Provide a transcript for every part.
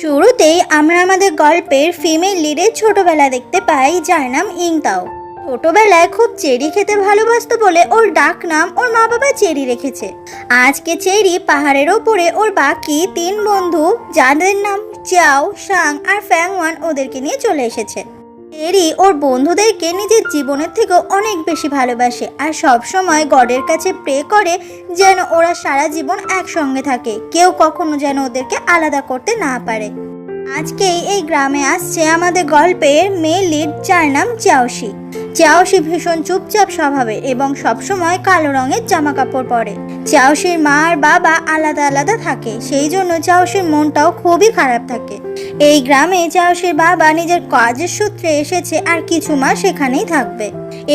শুরুতেই আমরা আমাদের গল্পের ফিমেল লিডের ছোটবেলা দেখতে পাই, যার নাম ইংতাও। ছোটবেলায় খুব চেরি খেতে ভালোবাসতো বলে ওর ডাক নাম ওর মা বাবা চেরি রেখেছে। আজকে চেরি পাহাড়ের ওপরে ওর বাকি 3 বন্ধু, যাদের নাম চাও, সাং আর ফ্যাংওয়ান, ওদেরকে নিয়ে চলে এসেছে। চেরি ওর বন্ধুদেরকে নিজের জীবনের থেকেও অনেক বেশি ভালোবাসে আর সব সময় গডের কাছে প্রে করে যেন ওরা সারা জীবন একসঙ্গে থাকে, কেউ কখনো যেন ওদেরকে আলাদা করতে না পারে। আজকেই এই গ্রামে আসছে আমাদের গল্পের মেয়ে লিড, যার নাম চাওশি। চাওশি ভীষণ চুপচাপ স্বভাবের এবং সবসময় কালো রঙের জামা কাপড় পরে। চাওশির মা আর বাবা আলাদা আলাদা থাকে, সেই জন্য চাওশির মনটাও খুবই খারাপ থাকে। এই গ্রামে চাওশির বাবা নিজের কাজের সূত্রে এসেছে আর কিছু মাস সেখানেই থাকবে।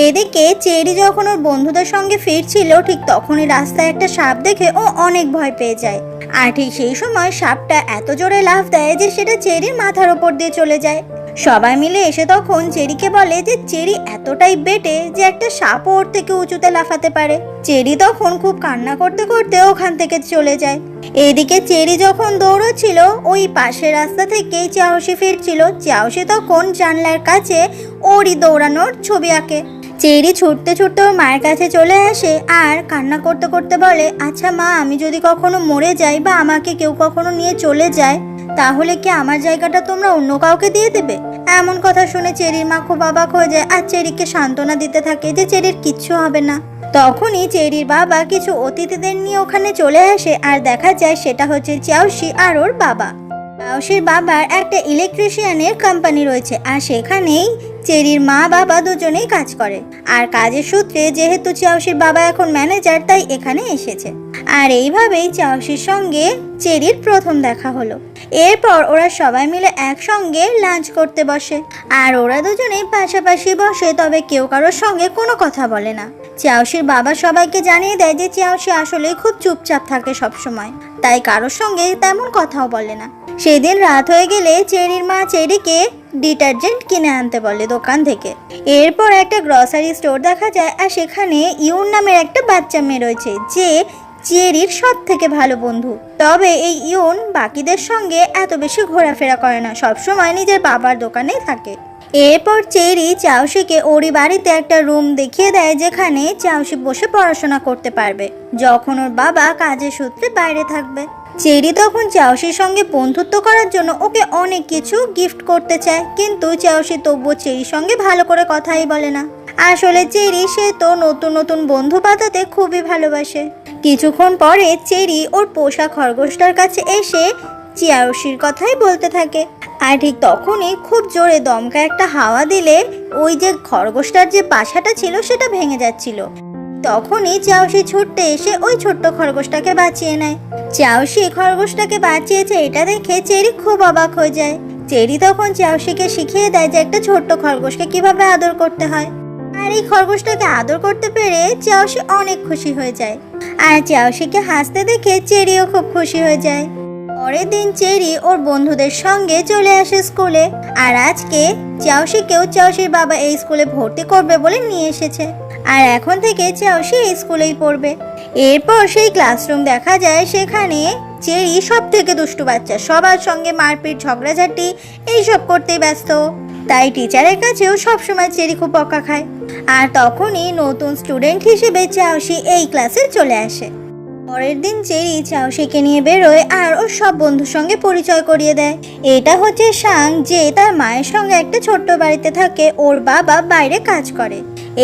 এদিকে চেরি যখন ওর বন্ধুদের সঙ্গে ফিরছিল, ঠিক তখনই রাস্তায় একটা সাপ দেখে ও অনেক ভয় পেয়ে যায়। আর ঠিক সেই সময় সাপটা এত জোরে লাফ দেয় যে সেটা চেরির মাথার ওপর দিয়ে চলে যায়। সবাই মিলে এসে তখন চেরিকে বলে যে চেরি এতটাই বেটে যে একটা সাপও ওর থেকে উঁচুতে লাফাতে পারে। চেরি তখন খুব কান্না করতে করতে ওখান থেকে চলে যায়। এদিকে চেরি যখন দৌড়চ্ছিল, ওই পাশের রাস্তা থেকেই চাওশি ফিরছিল। চাওশি তখন জানলার কাছে ওরই দৌড়ানোর ছবি আঁকে। চেরি ছুটতে ছুটতে ওর মায়ের কাছে চলে আসে আর কান্না করতে করতে বলে, আচ্ছা মা, আমি যদি কখনো মরে যাই বা আমাকে কেউ কখনো নিয়ে চলে যায়, তাহলে কি আমার জায়গাটা তোমরা অন্য কাউকে দিয়ে দেবে? এমন কথা শুনে চেরির মা খুব অবাক হয়ে যায় আর চেরিকে সান্ত্বনা দিতে থাকে যে চেরির কিচ্ছু হবে না। তখনই চেরির বাবা কিছু অতিথিদের নিয়ে ওখানে চলে আসে আর দেখা যায় সেটা হচ্ছে চাওশি আর ওর বাবা। চাওশির বাবার একটা ইলেকট্রিশিয়ানের কোম্পানি রয়েছে আর সেখানেই চেরির মা বাবা দুজনেই কাজ করে। আর কাজের সূত্রে যেহেতু চাওশির বাবা এখন ম্যানেজার, তাই এখানে এসেছে। আর এইভাবেই চাওশির সঙ্গে চেরির প্রথম দেখা হলো। এরপর ওরা সবাই মিলে একসঙ্গে লাঞ্চ করতে বসে আর ওরা দুজনেই পাশাপাশি বসে, তবে কেউ কারোর সঙ্গে কোনো কথা বলে না। চাওশির বাবা সবাইকে জানিয়ে দেয় যে চাওশি আসলে খুব চুপচাপ থাকে সব সময়, তাই কারোর সঙ্গে তেমন কথাও বলে না। সেদিন রাত হয়ে গেলে চেরির মা চেরিকে ডিটারজেন্ট কিনে আনতে বলে দোকান থেকে। এরপর একটা গ্রসারি স্টোর দেখা যায় আর সেখানে ইউন নামের একটা বাচ্চা মেয়ে রয়েছে, যে চেরির সব থেকে ভালো বন্ধু। তবে এই ইউন বাকিদের সঙ্গে এত বেশি ঘোরাফেরা করে না, সবসময় নিজের বাবার দোকানেই থাকে। এরপর চেরি চাওশিকে ওরই বাড়িতে একটা রুম দেখিয়ে দেয়, যেখানে চাওশি বসে পড়াশোনা করতে পারবে যখন ওর বাবা কাজের সূত্রে বাইরে থাকবে। চেরি তখন চাওশির সঙ্গে বন্ধুত্ব করার জন্য ওকে অনেক কিছু গিফট করতে চায়, কিন্তু চাওশি তবুও চেরির সঙ্গে ভালো করে কথাই বলে না। আসলে চেরি সে তো নতুন নতুন বন্ধু পাতাতে খুবই ভালোবাসে। কিছুক্ষণ পরে চেরি ওর পোষা খরগোশটার কাছে এসে চাওশির কথাই বলতে থাকে। আর ঠিক তখনই খুব জোরে দমকা একটা হাওয়া দিলে ওই যে খরগোশটার যে বাসাটা ছিল সেটা ভেঙে যাচ্ছিল। তখনই চাওশি ছুটতে এসে ওই ছোট্ট খরগোশটাকে বাঁচিয়ে নেয়। চাওশি খরগোশটাকে বাঁচিয়েছে এটা দেখে চেরি খুব অবাক হয়ে যায়। চেরি তখন চাওশিকে শিখিয়ে দেয় যে একটা ছোট্ট খরগোশকে কিভাবে আদর করতে হয়। আর এই খরগোশটাকে আদর করতে পেরে চাওশি অনেক খুশি হয়ে যায়। আর চাওশিকে হাসতে দেখে চেরিও খুব খুশি হয়ে যায়। পরের দিন চেরি ওর বন্ধুদের সঙ্গে চলে আসে স্কুলে। আর আজকে চাওশিকেও চাওশির বাবা এই স্কুলে ভর্তি করবে বলে নিয়ে এসেছে। আর এখন থেকে চাওশি এই স্কুলেই পড়বে। এরপর সেই ক্লাসরুম দেখা যায়, সেখানে চেরি সব থেকে দুষ্টু বাচ্চা, সবার সঙ্গে মারপিট ঝগড়াঝাটি এইসব করতেই ব্যস্ত। তাই টিচারের কাছেও সবসময় চেরি খুব বকা খায়। আর তখনই নতুন স্টুডেন্ট হিসেবে চাওশি এই ক্লাসে চলে আসে। পরের দিন চেরি চাওশিকে নিয়ে বেরোয় আর ওর সব বন্ধুর সঙ্গে পরিচয় করিয়ে দেয়। এটা হচ্ছে সাং, যে তার মায়ের সঙ্গে একটা ছোট্ট বাড়িতে থাকে, ওর বাবা বাইরে কাজ করে।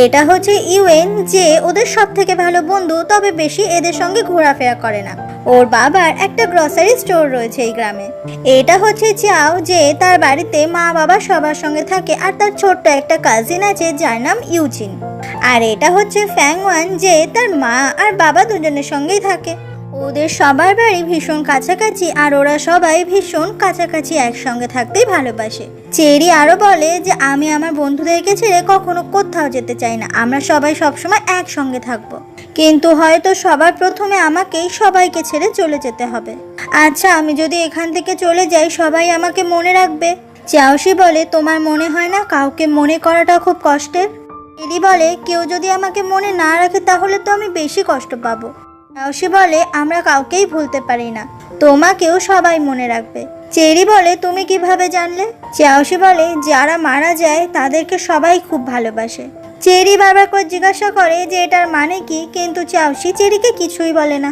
এটা হচ্ছে ইউএন, যে ওদের সব থেকে ভালো বন্ধু, তবে বেশি এদের সঙ্গে ঘোরাফেরা করে না। ওর বাবার একটা গ্রসারি স্টোর রয়েছে এই গ্রামে। এটা হচ্ছে চাও, যে তার বাড়িতে মা বাবা সবার সঙ্গে থাকে আর তার ছোট্ট একটা কাজিন আছে যার নাম ইউচিন। আর এটা হচ্ছে ফ্যাংওয়ান, যে তার মা আর বাবা দুজনের সঙ্গেই থাকে। ওদের সবার বাড়ি ভীষণ কাছাকাছি আর ওরা সবাই ভীষণ কাছাকাছি একসঙ্গে থাকতেই ভালোবাসে। চেরি আরো বলে যে আমি আমার বন্ধুদেরকে ছেড়ে কখনো কোথাও যেতে চাই না, আমরা সবাই সবসময় একসঙ্গে থাকবো, কিন্তু হয়তো সবার প্রথমে আমাকেই সবাইকে ছেড়ে চলে যেতে হবে। আচ্ছা, আমি যদি এখান থেকে চলে যাই সবাই আমাকে মনে রাখবে? চাওশি বলে, তোমার মনে হয় না কাউকে মনে করাটা খুব কষ্টের? চেরি বলে, কেউ যদি আমাকে মনে না রাখে তাহলে তো আমি বেশি কষ্ট পাবো। চাওশি বলে, আমরা কাউকেই ভুলতে পারি না, তোমাকেও সবাই মনে রাখবে। চেরি বলে তুমি কিভাবে জানলে? চাওশি বলে যারা মারা যায় তাদেরকে সবাই খুব ভালোবাসে। চেরি বারবার করে জিজ্ঞাসা করে যে এটার মানে কি, কিন্তু চাওশি চেরিকে কিছুই বলে না।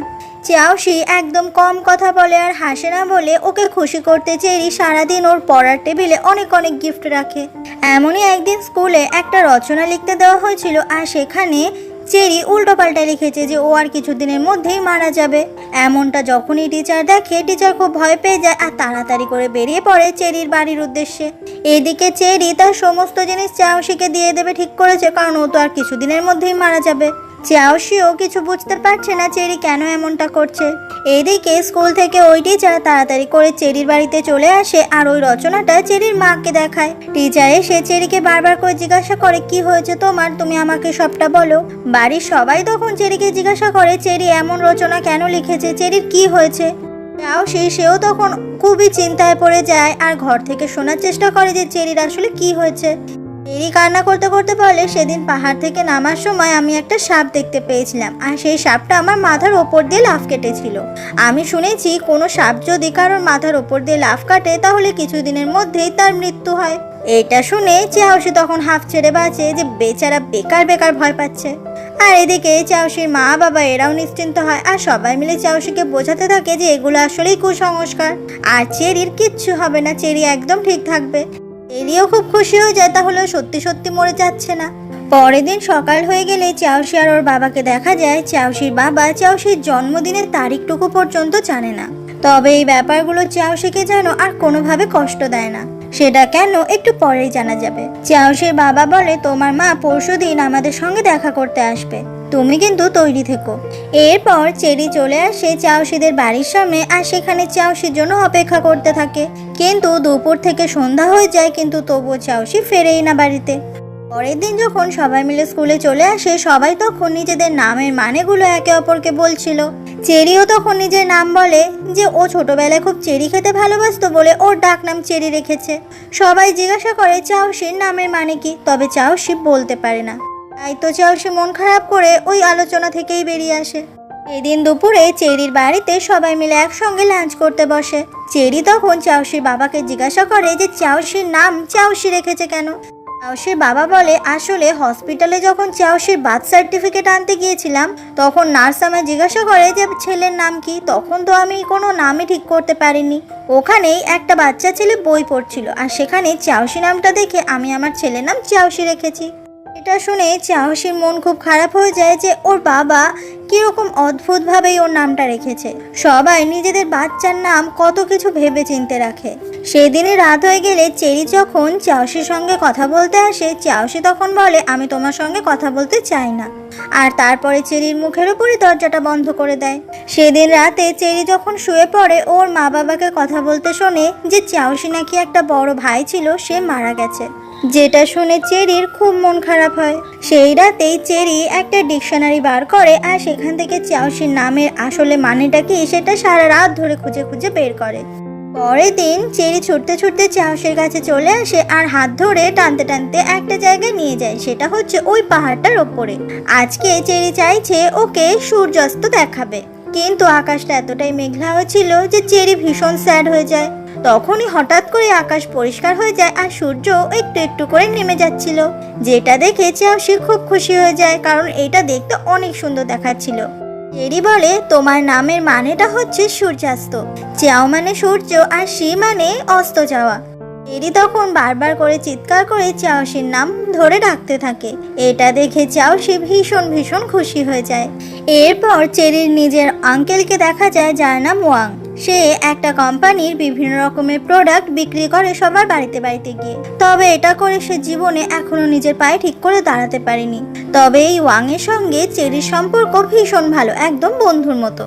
চাওশি একদম কম কথা বলে আর হাসে না বলে ওকে খুশি করতে চেরি সারাদিন ওর পড়ার টেবিলে অনেক অনেক গিফট রাখে। এমনই একদিন স্কুলে একটা রচনা লিখতে দেওয়া হয়েছিল আর সেখানে চেরি উল্টোপাল্টা লিখেছে যে ও আর কিছুদিনের মধ্যেই মারা যাবে। এমনটা যখনই টিচার দেখে, টিচার খুব ভয় পেয়ে যায় আর তাড়াতাড়ি করে বেরিয়ে পড়ে চেরির বাড়ির উদ্দেশ্যে। এদিকে চেরি তার সমস্ত জিনিস চাওশিকে দিয়ে দেবে ঠিক করেছে, কারণ ও তো আর কিছুদিনের মধ্যেই মারা যাবে। চাওশিও কিছু বুঝতে পারছে না চেরি কেন এমনটা করছে। এদিকে স্কুল থেকে ওই টিচার তাড়াতাড়ি করে চেরির বাড়িতে চলে আসে আর ওই রচনাটা চেরির মাকে দেখায়। টিচার এসে চেরিকে বারবার করে জিজ্ঞাসা করে কি হয়েছে তোমার, তুমি আমাকে সবটা বলো। বাড়ির সবাই তখন চেরিকে জিজ্ঞাসা করে চেরি এমন রচনা কেন লিখেছে, চেরির কি হয়েছে। সেও তখন খুবই চিন্তায় পড়ে যায় আর ঘর থেকে শোনার চেষ্টা করে যে চেরির আসলে কি হয়েছে। চেরি কান্না করতে করতে বলে সেদিন পাহাড় থেকে নামার সময় আমি একটা সাপ দেখতে পেয়েছিলাম আর সেই সাপটা আমার মাথার ওপর দিয়ে লাফ কেটেছিল। আমি শুনেছি কোনো সাপ যদি কারোর মাথার ওপর দিয়ে লাফ কাটে তাহলে কিছুদিনের মধ্যেই তার মৃত্যু হয়। এটা শুনে চাওশি তখন হাফ ছেড়ে বাঁচে যে বেচারা বেকার বেকার ভয় পাচ্ছে। আর এদিকে চাওশির মা বাবা এরাও নিশ্চিন্ত হয় আর সবাই মিলে চাওশিকে বোঝাতে থাকে যে এগুলো আসলেই কুসংস্কার আর চেরির কিচ্ছু হবে না, চেরি একদম ঠিক থাকবে। চেরিও খুব খুশি হয়ে যায়, তাহলে সত্যি সত্যি মরে যাচ্ছে না। পরের দিন সকাল হয়ে গেলে চাওশি আর ওর বাবাকে দেখা যায় চাওশির বাবা চাওশির জন্মদিনের তারিখটুকু পর্যন্ত জানে না। তবে এই ব্যাপারগুলো চাওশিকে যেন আর কোনোভাবে কষ্ট দেয় না। সেটা কেন একটু পরেই জানা যাবে। চাওশির বাবা বলে তোমার মা পরশুদিন আমাদের সঙ্গে দেখা করতে আসবে, তুমি কিন্তু তৈরি থেকো। এরপর চেরি চলে আসে চাওশিদের বাড়ির সামনে আর সেখানে চাওশির জন্য অপেক্ষা করতে থাকে। কিন্তু দুপুর থেকে সন্ধ্যা হয়ে যায় কিন্তু তবুও চাওশি ফেরেই না বাড়িতে। পরের দিন যখন সবাই মিলে স্কুলে চলে আসে সবাই তখন নিজেদের নামের মানেগুলো একে অপরকে বলছিল। চেরিও তখন নিজের নাম বলে যে ও ছোটবেলায় খুব চেরি খেতে ভালোবাসতো বলে ওর ডাক নাম চেরি রেখেছে। সবাই জিজ্ঞাসা করে চাওশির নামের মানে কি, তবে চাওশি বলতে পারে না। তাই তো চাওশি মন খারাপ করে ওই আলোচনা থেকেই বেরিয়ে আসে। এদিন দুপুরে চেরির বাড়িতে সবাই মিলে একসঙ্গে লাঞ্চ করতে বসে। চেরি তখন চাওশির বাবাকে জিজ্ঞাসা করে যে চাওশির নাম চাওশি রেখেছে কেন। চাওশির বাবা বলে আসলে হসপিটালে যখন চাওশির বার্থ সার্টিফিকেট আনতে গিয়েছিলাম তখন নার্স আমায় জিজ্ঞাসা করে যে ছেলের নাম কি, তখন তো আমি কোনো নামই ঠিক করতে পারিনি। ওখানেই একটা বাচ্চা ছেলে বই পড়ছিল আর সেখানে চাওশি নামটা দেখে আমি আমার ছেলের নাম চাওশি রেখেছি। এটা শুনে চাওশির মন খুব খারাপ হয়ে যায় যে ওর বাবা কিরকম অদ্ভুতভাবেই ওর নামটা রেখেছে। সবাই নিজেদের বাচ্চার নাম কত কিছু ভেবে চিনতে রাখে। সেদিনই রাত হয়ে গেলে চেরি যখন চাওশির সঙ্গে কথা বলতে আসে চাওশি তখন বলে আমি তোমার সঙ্গে কথা বলতে চাই না, আর তারপরে চেরির মুখের উপরই দরজাটা বন্ধ করে দেয়। সেদিন রাতে চেরি যখন শুয়ে পড়ে ওর মা বাবাকে কথা বলতে শোনে যে চাওশি নাকি একটা বড় ভাই ছিল, সে মারা গেছে। যেটা শুনে চেরির খুব মন খারাপ হয়। সেই রাতেই চেরি একটা ডিকশনারি বার করে আর সেখান থেকে চাওশির নামের আসলে মানেটা কি সেটা সারা রাত ধরে খুঁজে খুঁজে বের করে। পরের দিন চেরি ছুটতে ছুটতে চাওশির কাছে চলে আসে আর হাত ধরে টানতে টানতে একটা জায়গায় নিয়ে যায়, সেটা হচ্ছে ওই পাহাড়টার ওপরে। আজকে চেরি চাইছে ওকে সূর্যাস্ত দেখাবে, কিন্তু আকাশটা এতটাই মেঘলা হয়েছিল যে চেরি ভীষণ স্যাড হয়ে যায়। তখনই হঠাৎ করে আকাশ পরিষ্কার হয়ে যায় আর সূর্য একটু একটু করে নেমে যাচ্ছিল, যেটা দেখে চাওশি খুব খুশি হয়ে যায় কারণ এটা দেখতে অনেক সুন্দর দেখাচ্ছিল। চেরি বলে তোমার নামের মানেটা হচ্ছে সূর্যাস্ত। চাও মানে সূর্য আর শি মানে অস্ত যাওয়া। চেরি তখন বারবার করে চিৎকার করে চাওশির নাম ধরে ডাকতে থাকে। এটা দেখে চাওশি ভীষণ ভীষণ খুশি হয়ে যায়। এরপর চেরির নিজের আঙ্কেলকে দেখা যায় যার নাম ওয়াং। সে একটা কোম্পানির বিভিন্ন রকমের প্রোডাক্ট বিক্রি করে সবার বাড়িতে বাড়িতে গিয়ে। তবে এটা করে সে জীবনে এখনো নিজের পায়ে ঠিক করে দাঁড়াতে পারেনি। তবে এই ওয়াং এর সঙ্গে চেরির সম্পর্ক ভীষণ ভালো, একদম বন্ধুর মতো।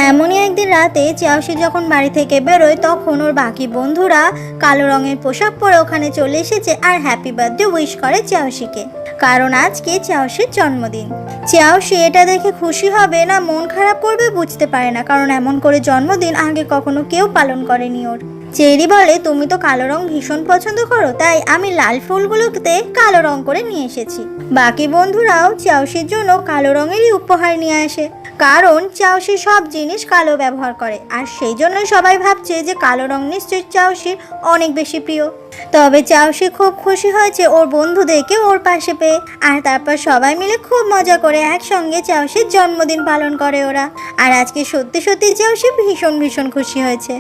এমনই একদিন রাতে চাওশি যখন বাড়ি থেকে বেরোয় তখন ওর বাকি বন্ধুরা কালো রঙের পোশাক পরে ওখানে চলে এসেছে আর হ্যাপি বার্থডে উইশ করে চাওশিকে, কারণ আজকে চাওশির জন্মদিন। চাওশি এটা দেখে খুশি হবে না মন খারাপ করবে বুঝতে পারে না, কারণ এমন করে জন্মদিন আগে কখনো কেউ পালন করেনি ওর। চেরি বলে তুমি তো কালো রং ভীষণ পছন্দ করো, তাই আমি লাল ফুলগুলোতে কালো রং করে নিয়ে এসেছি। বাকি বন্ধুরাও চাওশির জন্য কালো রঙেরই উপহার নিয়ে আসে, কারণ চাউশি সব জিনিস কালো ব্যবহার করে, আর সেই জন্যই সবাই ভাবছে যে কালো রং নিশ্চয়ই চাউশির অনেক বেশি প্রিয়। তবে চাউশি খুব খুশি হয়েছে ওর বন্ধুদেরকে ওর পাশে পেয়ে, আর তারপর সবাই মিলে খুব মজা করে একসঙ্গে চাউশির জন্মদিন পালন করে ওরা। আর আজকে সত্যি সত্যি চাউশি ভীষণ ভীষণ খুশি হয়েছে।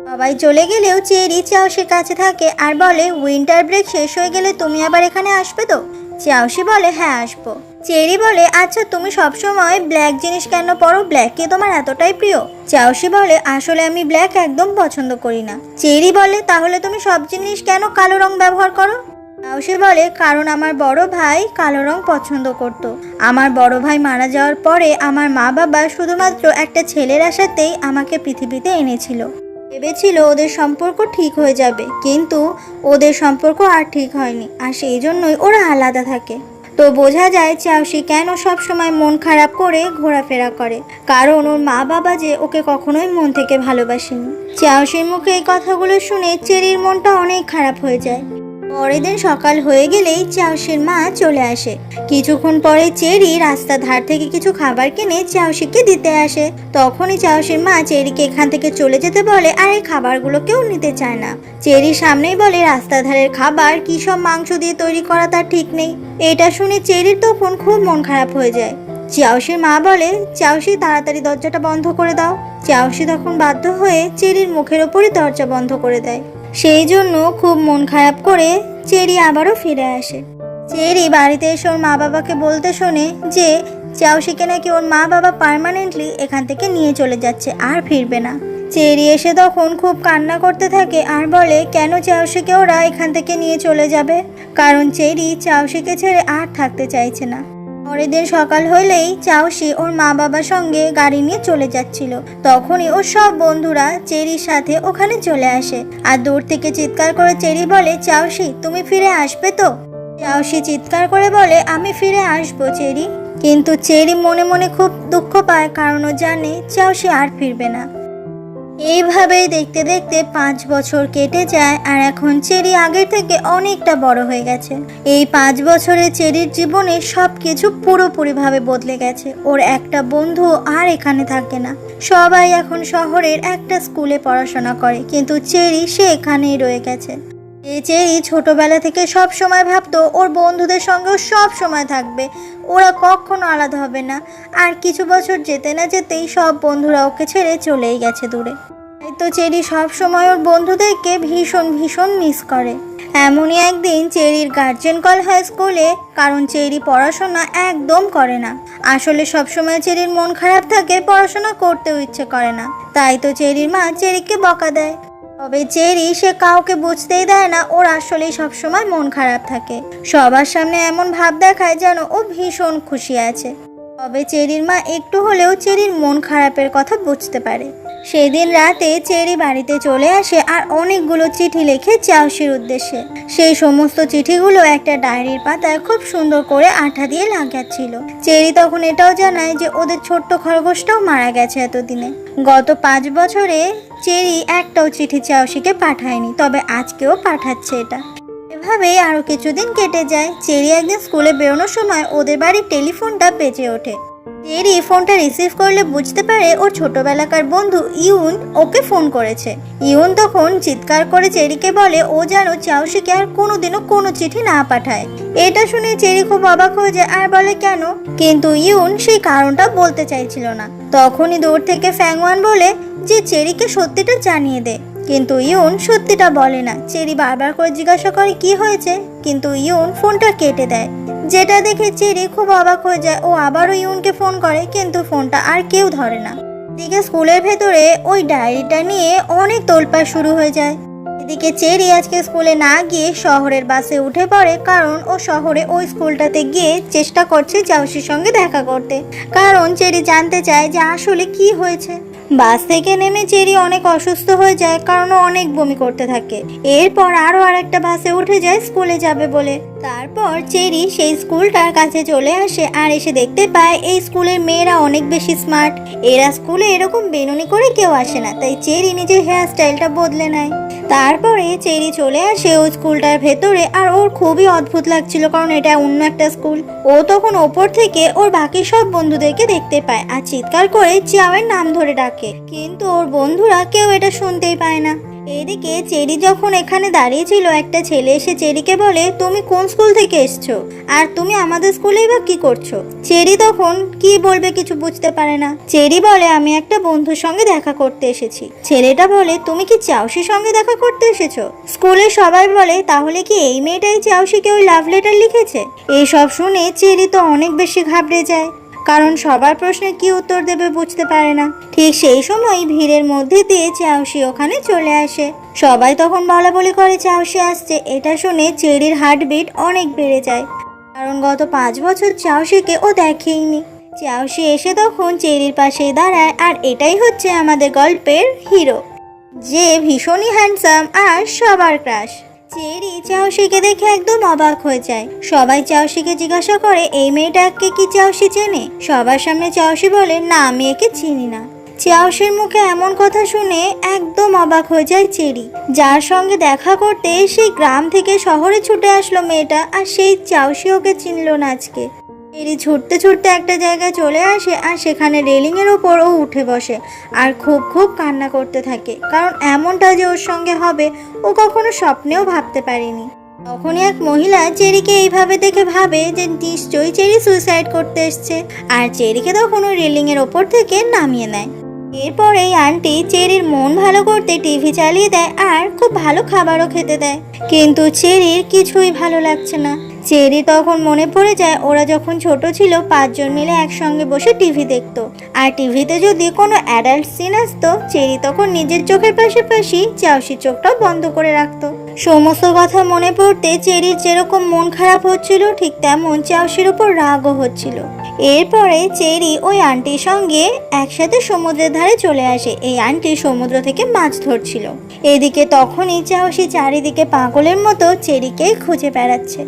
সবাই চলে গেলেও চেরি চাউশির কাছে থাকে আর বলে, উইন্টার ব্রেক শেষ হয়ে গেলে তুমি আবার এখানে আসবে তো? চাউশি বলে, হ্যাঁ আসবো। চেরি বলে, আচ্ছা তুমি সবসময় ব্ল্যাক জিনিস কেন পরো? ব্ল্যাক কি তোমার এতটাই প্রিয়? চাউশি বলে, আসলে আমি ব্ল্যাক একদম পছন্দ করি না। চেরি বলে, তাহলে তুমি সব জিনিস কেন কালো রং ব্যবহার করো? চাউশি বলে, কারণ আমার বড় ভাই কালো রং পছন্দ করত। আমার বড় ভাই মারা যাওয়ার পরে আমার মা বাবা শুধুমাত্র একটা ছেলের আশাতেই আমাকে পৃথিবীতে এনেছিল। ভেবেছিল ওদের সম্পর্ক ঠিক হয়ে যাবে, কিন্তু ওদের সম্পর্ক আর ঠিক হয়নি, আর সেই জন্যই ওরা আলাদা থাকে। তো বোঝা যায় চাউশি কেন সব সময় মন খারাপ করে ঘোরাফেরা করে, কারণ ওর মা বাবা যে ওকে কখনোই মন থেকে ভালোবাসেনি। চাউশির মুখে এই কথাগুলো শুনে চেরির মনটা অনেক খারাপ হয়ে যায়। পরের দিন সকাল হয়ে গেলেই চাউশির মা চলে আসে। কিছুক্ষণ পরে চেরি রাস্তার ধার থেকে কিছু খাবার কিনে চাউশিকে দিতে আসে। তখনই চাউশির মা চেরিকে এখান থেকে চলে যেতে বলে, আর এই খাবারগুলো কেউ নিতে চায় না। চেরির সামনেই বলে, রাস্তার ধারের খাবার কি সব মাংস দিয়ে তৈরি করা তার ঠিক নেই। এটা শুনে চেরির তখন খুব মন খারাপ হয়ে যায়। চাউশির মা বলে, চাউশি তাড়াতাড়ি দরজাটা বন্ধ করে দাও। চাউশি তখন বাধ্য হয়ে চেরির মুখের ওপরই দরজা বন্ধ করে দেয়। সেই জন্য খুব মন খারাপ করে চেরি আবারও ফিরে আসে। চেরি বাড়িতে এসে ওর মা বাবাকে বলতে শোনে যে চাউশিকে নাকি ওর মা বাবা পার্মানেন্টলি এখান থেকে নিয়ে চলে যাচ্ছে, আর ফিরবে না। চেরি এসে তখন খুব কান্না করতে থাকে আর বলে, কেন চাউশিকে ওরা এখান থেকে নিয়ে চলে যাবে? কারণ চেরি চাউশিকে ছেড়ে আর থাকতে চাইছে না। পরের দিন সকাল হলেই চাউশি ওর মা বাবার সঙ্গে গাড়ি নিয়ে চলে যাচ্ছিল। তখনই ওর সব বন্ধুরা চেরির সাথে ওখানে চলে আসে, আর দূর থেকে চিৎকার করে চেরি বলে, চাউশি তুমি ফিরে আসবে তো? চাউশি চিৎকার করে বলে, আমি ফিরে আসবো চেরি। কিন্তু চেরি মনে মনে খুব দুঃখ পায়, কারণ ও জানে চাউশি আর ফিরবে না। এইভাবেই দেখতে দেখতে 5 বছর কেটে যায়, আর এখন চেরি আগের থেকে অনেকটা বড় হয়ে গেছে। এই 5 বছরে চেরির জীবনে সবকিছু পুরোপুরিভাবে বদলে গেছে। ওর একটা বন্ধু আর এখানে থাকে না, সবাই এখন শহরের একটা স্কুলে পড়াশোনা করে, কিন্তু চেরি সে এখানেই রয়ে গেছে। চেরি ছোটবেলা থেকে সব সময় ভাবতো ওর বন্ধুদের সঙ্গেও সব সময় থাকবে, ওরা কখনো আলাদা হবে না। আর কিছু বছর যেতে না যেতেই সব বন্ধুরা ওকে ছেড়ে চলেই গেছে দূরে। তাই তো চেরি সব সময় ওর বন্ধুদেরকে ভীষণ ভীষণ মিস করে। এমনই একদিন চেরির গার্জেন কল হয় স্কুলে, কারণ চেরি পড়াশোনা একদম করে না। আসলে সবসময় চেরির মন খারাপ থাকে, পড়াশোনা করতেও ইচ্ছে করে না। তাই তো চেরির মা চেরিকে বকা দেয়। তবে চেরি সে কাউকে বুঝতেই দেয় না ওর আসলেই সবসময় মন খারাপ থাকে। সবার সামনে এমন ভাব দেখায় যেন ও ভীষণ খুশি আছে। তবে চেরির মা একটু হলেও চেরির মন খারাপের কথা বুঝতে পারে। সেদিন রাতে চেরি বাড়িতে চলে আসে আর অনেকগুলো চিঠি লিখে চাউশির উদ্দেশ্যে। সেই সমস্ত চিঠিগুলো একটা ডায়েরির পাতায় খুব সুন্দর করে আঠা দিয়ে লাগাচ্ছিল। চেরি তখন এটাও জানায় যে ওদের ছোট্ট খরগোশটাও মারা গেছে এতদিনে। গত 5 বছরে চেরি একটাও চিঠি চাউশিকে পাঠায়নি, তবে আজকেও পাঠাচ্ছে এটা। এভাবেই আরো কিছুদিন কেটে যায়। চেরি একদিন স্কুলে বেরোনোর সময় ওদের বাড়ির টেলিফোনটা বেজে ওঠে। চেরি ফোনটা রিসিভ করলে বুঝতে পারে ওর ছোটবেলাকার বন্ধু ইউন ওকে ফোন করেছে। ইউন তখন চিৎকার করে চেরিকে বলে ও যেন চাউশিকে আর কোনোদিনও কোনো চিঠি না পাঠায়। এটা শুনে চেরি খুব অবাক হয়ে যায় আর বলে কেন, কিন্তু ইউন সেই কারণটা বলতে চাইছিল না। তখনই দূর থেকে ফ্যাংওয়ান বলে যে চেরিকে সত্যিটা জানিয়ে দে, কিন্তু ইউন সত্যিটা বলে না। চেরি বারবার করে জিজ্ঞাসা করে কি হয়েছে, কিন্তু ইউন ফোনটা কেটে দেয়। যেটা দেখে চেরি খুব অবাক হয়ে যায়। ও আবারও ইউনকে ফোন করে, কিন্তু ফোনটা আর কেউ ধরে না। এদিকে স্কুলের ভেতরে ওই ডায়েরিটা নিয়ে অনেক তোলপাড় শুরু হয়ে যায়। এদিকে চেরি আজকে স্কুলে না গিয়ে শহরের বাসে উঠে পড়ে, কারণ ও শহরে ওই স্কুলটাতে গিয়ে চেষ্টা করছে চাউশির সঙ্গে দেখা করতে। কারণ চেরি জানতে চায় যে আসলে কি হয়েছে। বাস থেকে নেমে চেরি অনেক অসুস্থ হয়ে যায়, কারণ ও অনেক বমি করতে থাকে। এরপর আরো একটা বাসে উঠে যায় স্কুলে যাবে বলে। তারপর চেরি সেই স্কুলটার কাছে চলে আসে আর এসে দেখতে পায় এই স্কুলের মেয়েরা অনেক বেশি স্মার্ট। এরা স্কুলে এরকম বেনুনি করে কেউ আসে না, তাই চেরি নিজের হেয়ার স্টাইলটা বদলে নেয়। তারপরে চেরি চলে আসে ওই স্কুলটার ভেতরে, আর ওর খুবই অদ্ভুত লাগছিল, কারণ এটা অন্য একটা স্কুল। ও তখন ওপর থেকে ওর বাকি সব বন্ধুদেরকে দেখতে পায় আর চিৎকার করে চিয়াওয়ের নাম ধরে ডাকে, কিন্তু ওর বন্ধুরা কেউ এটা শুনতেই পায় না। এদিকে চেরি যখন এখানে দাঁড়িয়ে ছিল, একটা ছেলে এসে চেরিকে বলে, তুমি কোন স্কুল থেকে এসছো আর তুমি আমাদের স্কুলেই বা কি করছো? চেরি তখন কি বলবে কিছু বুঝতে পারে না। চেরি বলে, আমি একটা বন্ধুর সঙ্গে দেখা করতে এসেছি। ছেলেটা বলে, তুমি কি চাউশির সঙ্গে দেখা করতে এসেছো? স্কুলে সবাই বলে, তাহলে কি এই মেয়েটাই চাউশিকে ওই লাভ লেটার লিখেছে? এইসব শুনে চেরি তো অনেক বেশি ঘাবড়ে যায়, কারণ সবার প্রশ্নে কি উত্তর দেবে বুঝতে পারে না। ঠিক সেই সময় ভিড়ের মধ্যে দিয়ে চাউশি ওখানে চলে আসে। সবাই তখন বলা বলি করে চাউশি আসছে। এটা শুনে চেরির হার্টবিট অনেক বেড়ে যায়, কারণ গত 5 বছর চাউশিকে ও দেখেইনি। চাউশি এসে তখন চেরির পাশেই দাঁড়ায়, আর এটাই হচ্ছে আমাদের গল্পের হিরো, যে ভীষণই হ্যান্ডসাম আর সবার ক্রাশ। চেরি চাউশিকে দেখে একদম অবাক হয়ে যায়। সবাই চাউশিকে জিজ্ঞাসা করে, এই মেয়েটাকে কি চাউশি চেনে? সবার সামনে চাউশি বলে, না, আমি একে চিনি না। চাউশির মুখে এমন কথা শুনে একদম অবাক হয়ে যায় চেরি। যার সঙ্গে দেখা করতে সেই গ্রাম থেকে শহরে ছুটে আসলো মেয়েটা, আর সেই চাউশি ওকে চিনল না আজকে। চেরি ছুটতে ছুটতে একটা জায়গায় চলে আসে, আর সেখানে রেলিং এর ওপর ও উঠে বসে আর খুব খুব কান্না করতে থাকে, কারণ এমনটা যে ওর সঙ্গে হবে ও কখনো স্বপ্নেও ভাবতে পারেনি। তখনই এক মহিলা চেরিকে এইভাবে দেখে ভাবে যে নিশ্চয়ই চেরি সুইসাইড করতে এসছে, আর চেরিকে তখন ওই রেলিং এর ওপর থেকে নামিয়ে নেয়। এরপর এই আন্টি চেরির মন ভালো করতে টিভি চালিয়ে দেয় আর খুব ভালো খাবারও খেতে দেয়, কিন্তু চেরির কিছুই ভালো লাগছে না। চেরি তখন মনে পড়ে যায় ওরা যখন ছোট ছিল 5 জন মিলে একসঙ্গে বসে টিভি দেখতো, আর টিভিতে যদি কোনো অ্যাডাল্ট সিন আসতো চেরি তখন নিজের চোখের পাশাপাশি চাউশির চোখটাও বন্ধ করে রাখতো। সমস্ত কথা মনে পড়তে চেরির যেরকম মন খারাপ হচ্ছিল, ঠিক তেমন চাউশির উপর রাগও হচ্ছিল। এরপরে চেরি ওই আন্টির সঙ্গে একসাথে সমুদ্রের ধারে চলে আসে। এই আন্টি সমুদ্র থেকে মাছ ধরছিল। এদিকে তখনই চাউশি চারিদিকে পাগলের মতো চেরিকেই খুঁজে বেড়াচ্ছে।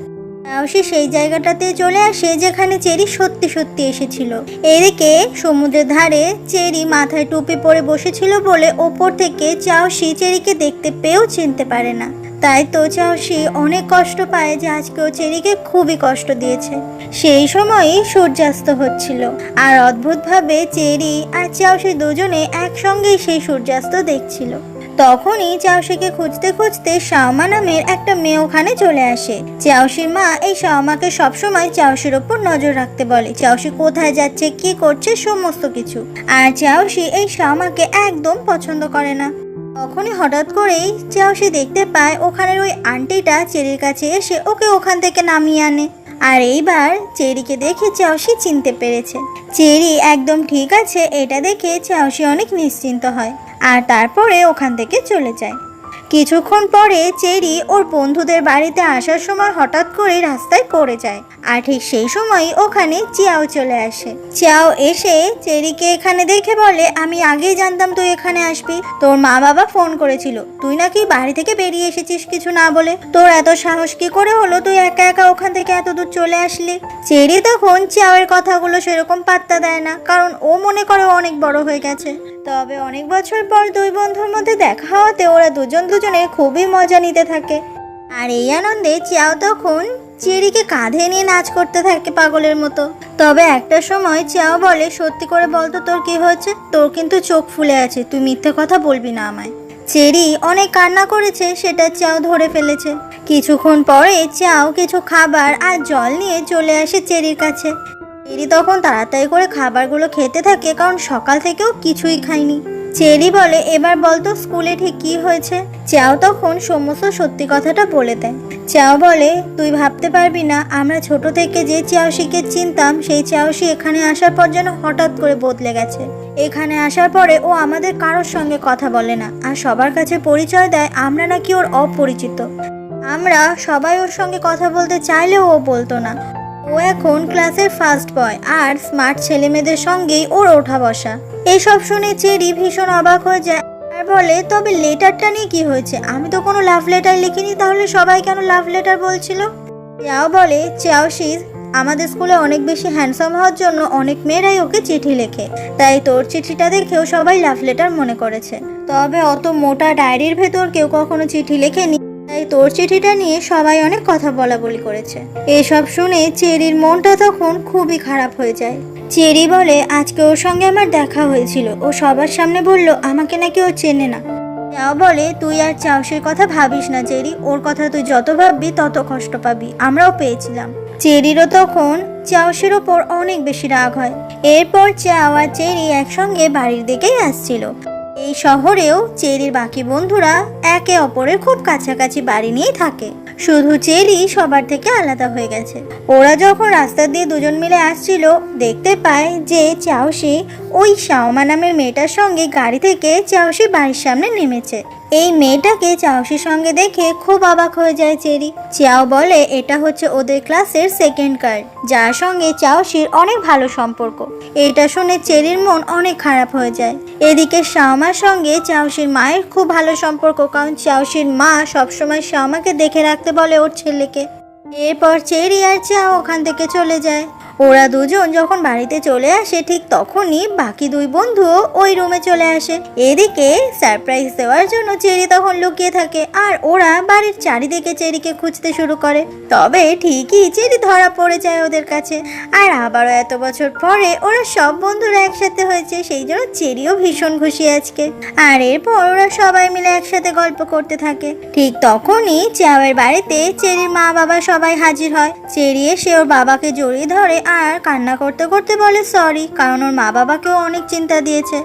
চাউশি সেই জায়গাটাতে চলে আসে যেখানে চেরি সত্যি সত্যি এসেছিল। এদিকে সমুদ্রের ধারে চেরি মাথায় টুপি পরে বসেছিল বলে ওপর থেকে চাউশি চেরিকে দেখতে পেয়েও চিনতে পারে না। তাই তো চাউশি অনেক কষ্ট পায় যে আজকেও চেরিকে খুবই কষ্ট দিয়েছে। সেই সময়ই সূর্যাস্ত হচ্ছিল, আর অদ্ভুতভাবে চেরি আর চাউশি দুজনে একসঙ্গেই সেই সূর্যাস্ত দেখছিল। তখনই চাউশিকে খুঁজতে খুঁজতে শাওমা নামের একটা মেয়ে ওখানে চলে আসে। চাউশির মা এই শাওমাকে সবসময় চাউশির ওপর নজর রাখতে বলে, চাউশি কোথায় যাচ্ছে কি করছে সমস্ত কিছু। আর চাউশি এই শাওমাকে একদম পছন্দ করে না। তখনই হঠাৎ করেই চাউশি দেখতে পায় ওখানের ওই আন্টিটা চেরির কাছে এসে ওকে ওখান থেকে নামিয়ে আনে। আর এইবার চেরিকে দেখে চাউশি চিনতে পেরেছে। চেরি একদম ঠিক আছে এটা দেখে চাউশি অনেক নিশ্চিন্ত হয়, আর তারপরে ওখান থেকে চলে যায়। কিছুক্ষণ পরে চেরি ওর বন্ধুদের বাড়িতে আসার সময় হঠাৎ করে রাস্তায় পড়ে যায়, আর ঠিক সেই সময় ওখানে চিয়াও চলে আসে। চিয়াও এসে চেরিকে এখানে দেখে বলে, আমি আগেই জানতাম তুই এখানে আসবি। তোর মা বাবা ফোন করেছিল, তুই নাকি বাড়ি থেকে বেরিয়ে এসেছিস কিছু না বলে। তোর এত সাহস কি করে হলো তুই একা একা ওখান থেকে এত দূর চলে আসলি? চেরি তখন চিয়াওয়ের কথাগুলো সেরকম পাত্তা দেয় না, কারণ ও মনে করে অনেক বড় হয়ে গেছে। তবে অনেক বছর পর দুই বন্ধুর মধ্যে দেখা হওয়াতে ওরা দুজনে খুবই মজা নিতে থাকে। আর এই আনন্দে চিয়াও তখন চেরিকে কাঁধে নিয়ে নাচ করতে থাকে পাগলের মতো। তবে একটা সময় চিয়াও বলে, সত্যি করে বলতো তোর কি হয়েছে? তোর কিন্তু চোখ ফুলে আছে, তুই মিথ্যে কথা বলবি না আমায়। চেরি অনেক কান্না করেছে সেটা চিয়াও ধরে ফেলেছে। কিছুক্ষণ পরে চিয়াও কিছু খাবার আর জল নিয়ে চলে আসে চেরির কাছে। চেরি তখন তাড়াতাড়ি করে খাবারগুলো খেতে থাকে, কারণ সকাল থেকেও কিছুই খায়নি। চেরি বলে, এবার বলতো স্কুলে ঠিক কি হয়েছে? চাও তখন সমস্ত সত্যি কথাটা বলে দেয়। চাও বলে, তুই ভাবতে পারবি না, আমরা ছোট থেকে যে চাউশিকে চিনতাম সেই চাউশি এখানে আসার পর যেন হঠাৎ করে বদলে গেছে। এখানে আসার পরে ও আমাদের কারোর সঙ্গে কথা বলে না, আর সবার কাছে পরিচয় দেয় আমরা নাকি ওর অপরিচিত। আমরা সবাই ওর সঙ্গে কথা বলতে চাইলেও ও বলতো না। ও এখন ক্লাসের ফার্স্ট বয় আর স্মার্ট ছেলেমেয়েদের সঙ্গেই ওর ওঠা বসা। এসব শুনে চেরি ভীষণ অবাক হয়ে যায় আর বলে, তবে লেটারটা নিয়ে কি হয়েছে? আমি তো কোনো লাভ লেটার লিখিনি, তাহলে সবাই কেন লাভ লেটার বলছিল? চাও বলে, চাওশির আমাদের স্কুলে অনেক বেশি হ্যান্ডসাম হওয়ার জন্য অনেক মেয়েরাই ওকে চিঠি লেখে, তাই তোর চিঠিটা দেখেও সবাই লাভ লেটার মনে করেছে। তবে অত মোটা ডায়েরির ভেতর কেউ কখনো চিঠি লেখেনি, তাই তোর চিঠিটা নিয়ে সবাই অনেক কথা বলাবলি করেছে। এসব শুনে চেরির মনটা তখন খুবই খারাপ হয়ে যায়। চেরি বলে, আজকে ওর সঙ্গে আমার দেখা হয়েছিল, ও সবার সামনে বলল আমাকে নাকি ও চেনে না। চাও বলে, তুই আর চাওশির কথা ভাবিস না চেরি, ওর কথা তুই যত ভাববি তত কষ্ট পাবি, আমরাও পেয়েছিলাম। চেরিরও তখন চাওশির ওপর অনেক বেশি রাগ হয়। এরপর চাও আর চেরি একসঙ্গে বাড়ির দিকেই আসছিল। এই শহরেও চেরির বাকি বন্ধুরা একে অপরের খুব কাছাকাছি বাড়ি নিয়েই থাকে, শুধু চেরি সবার থেকে আলাদা হয়ে গেছে। ওরা যখন রাস্তা দিয়ে দুজন মিলে আসছিল, দেখতে পায় যে চাওশি ওই শাওমা নামের মেয়েটার সঙ্গে গাড়ি থেকে চাওশি বাড়ির সামনে নেমেছে। এই মেয়েটাকে চাওশির সঙ্গে দেখে খুব অবাক হয়ে যায় চেরি। চাও বলে, এটা হচ্ছে ওদের ক্লাসের সেকেন্ড গার্ড, যার সঙ্গে চাওশির অনেক ভালো সম্পর্ক। এটা শুনে চেরির মন অনেক খারাপ হয়ে যায়। এদিকে শাওমার সঙ্গে চাওশির মায়ের খুব ভালো সম্পর্ক, কারণ চাওশির মা সবসময় শাওমাকে দেখে রাখতে বলে ওর ছেলেকে। এরপর চেরি আর চাও ওখান থেকে চলে যায়। ওরা দুজন যখন বাড়িতে চলে আসে, ঠিক তখনই বাকি দুই বন্ধুও ওই রুমে চলে আসে। এদিকে সারপ্রাইজ দেওয়ার জন্য চেরি তখন লুকিয়ে থাকে আর ওরা বাড়ির চারিদিকে চেরিকে খুঁজতে শুরু করে। তবে ঠিকই চেরি ধরা পড়ে যায় ওদের কাছে। আর আবারও এত বছর পরে ওরা সব বন্ধুরা একসাথে হয়েছে, সেই জন্য চেরিও ভীষণ খুশি আজকে। আর এরপর ওরা সবাই মিলে একসাথে গল্প করতে থাকে। ঠিক তখনই চাওয়ের বাড়িতে চেরির মা বাবা সবাই হাজির হয়। চেরি এসে ওর বাবাকে জড়িয়ে ধরে আর কান্না করতে করতে বলে সরি, কারণ ওর মা বাবাকেও অনেক চিন্তা দিয়েছে।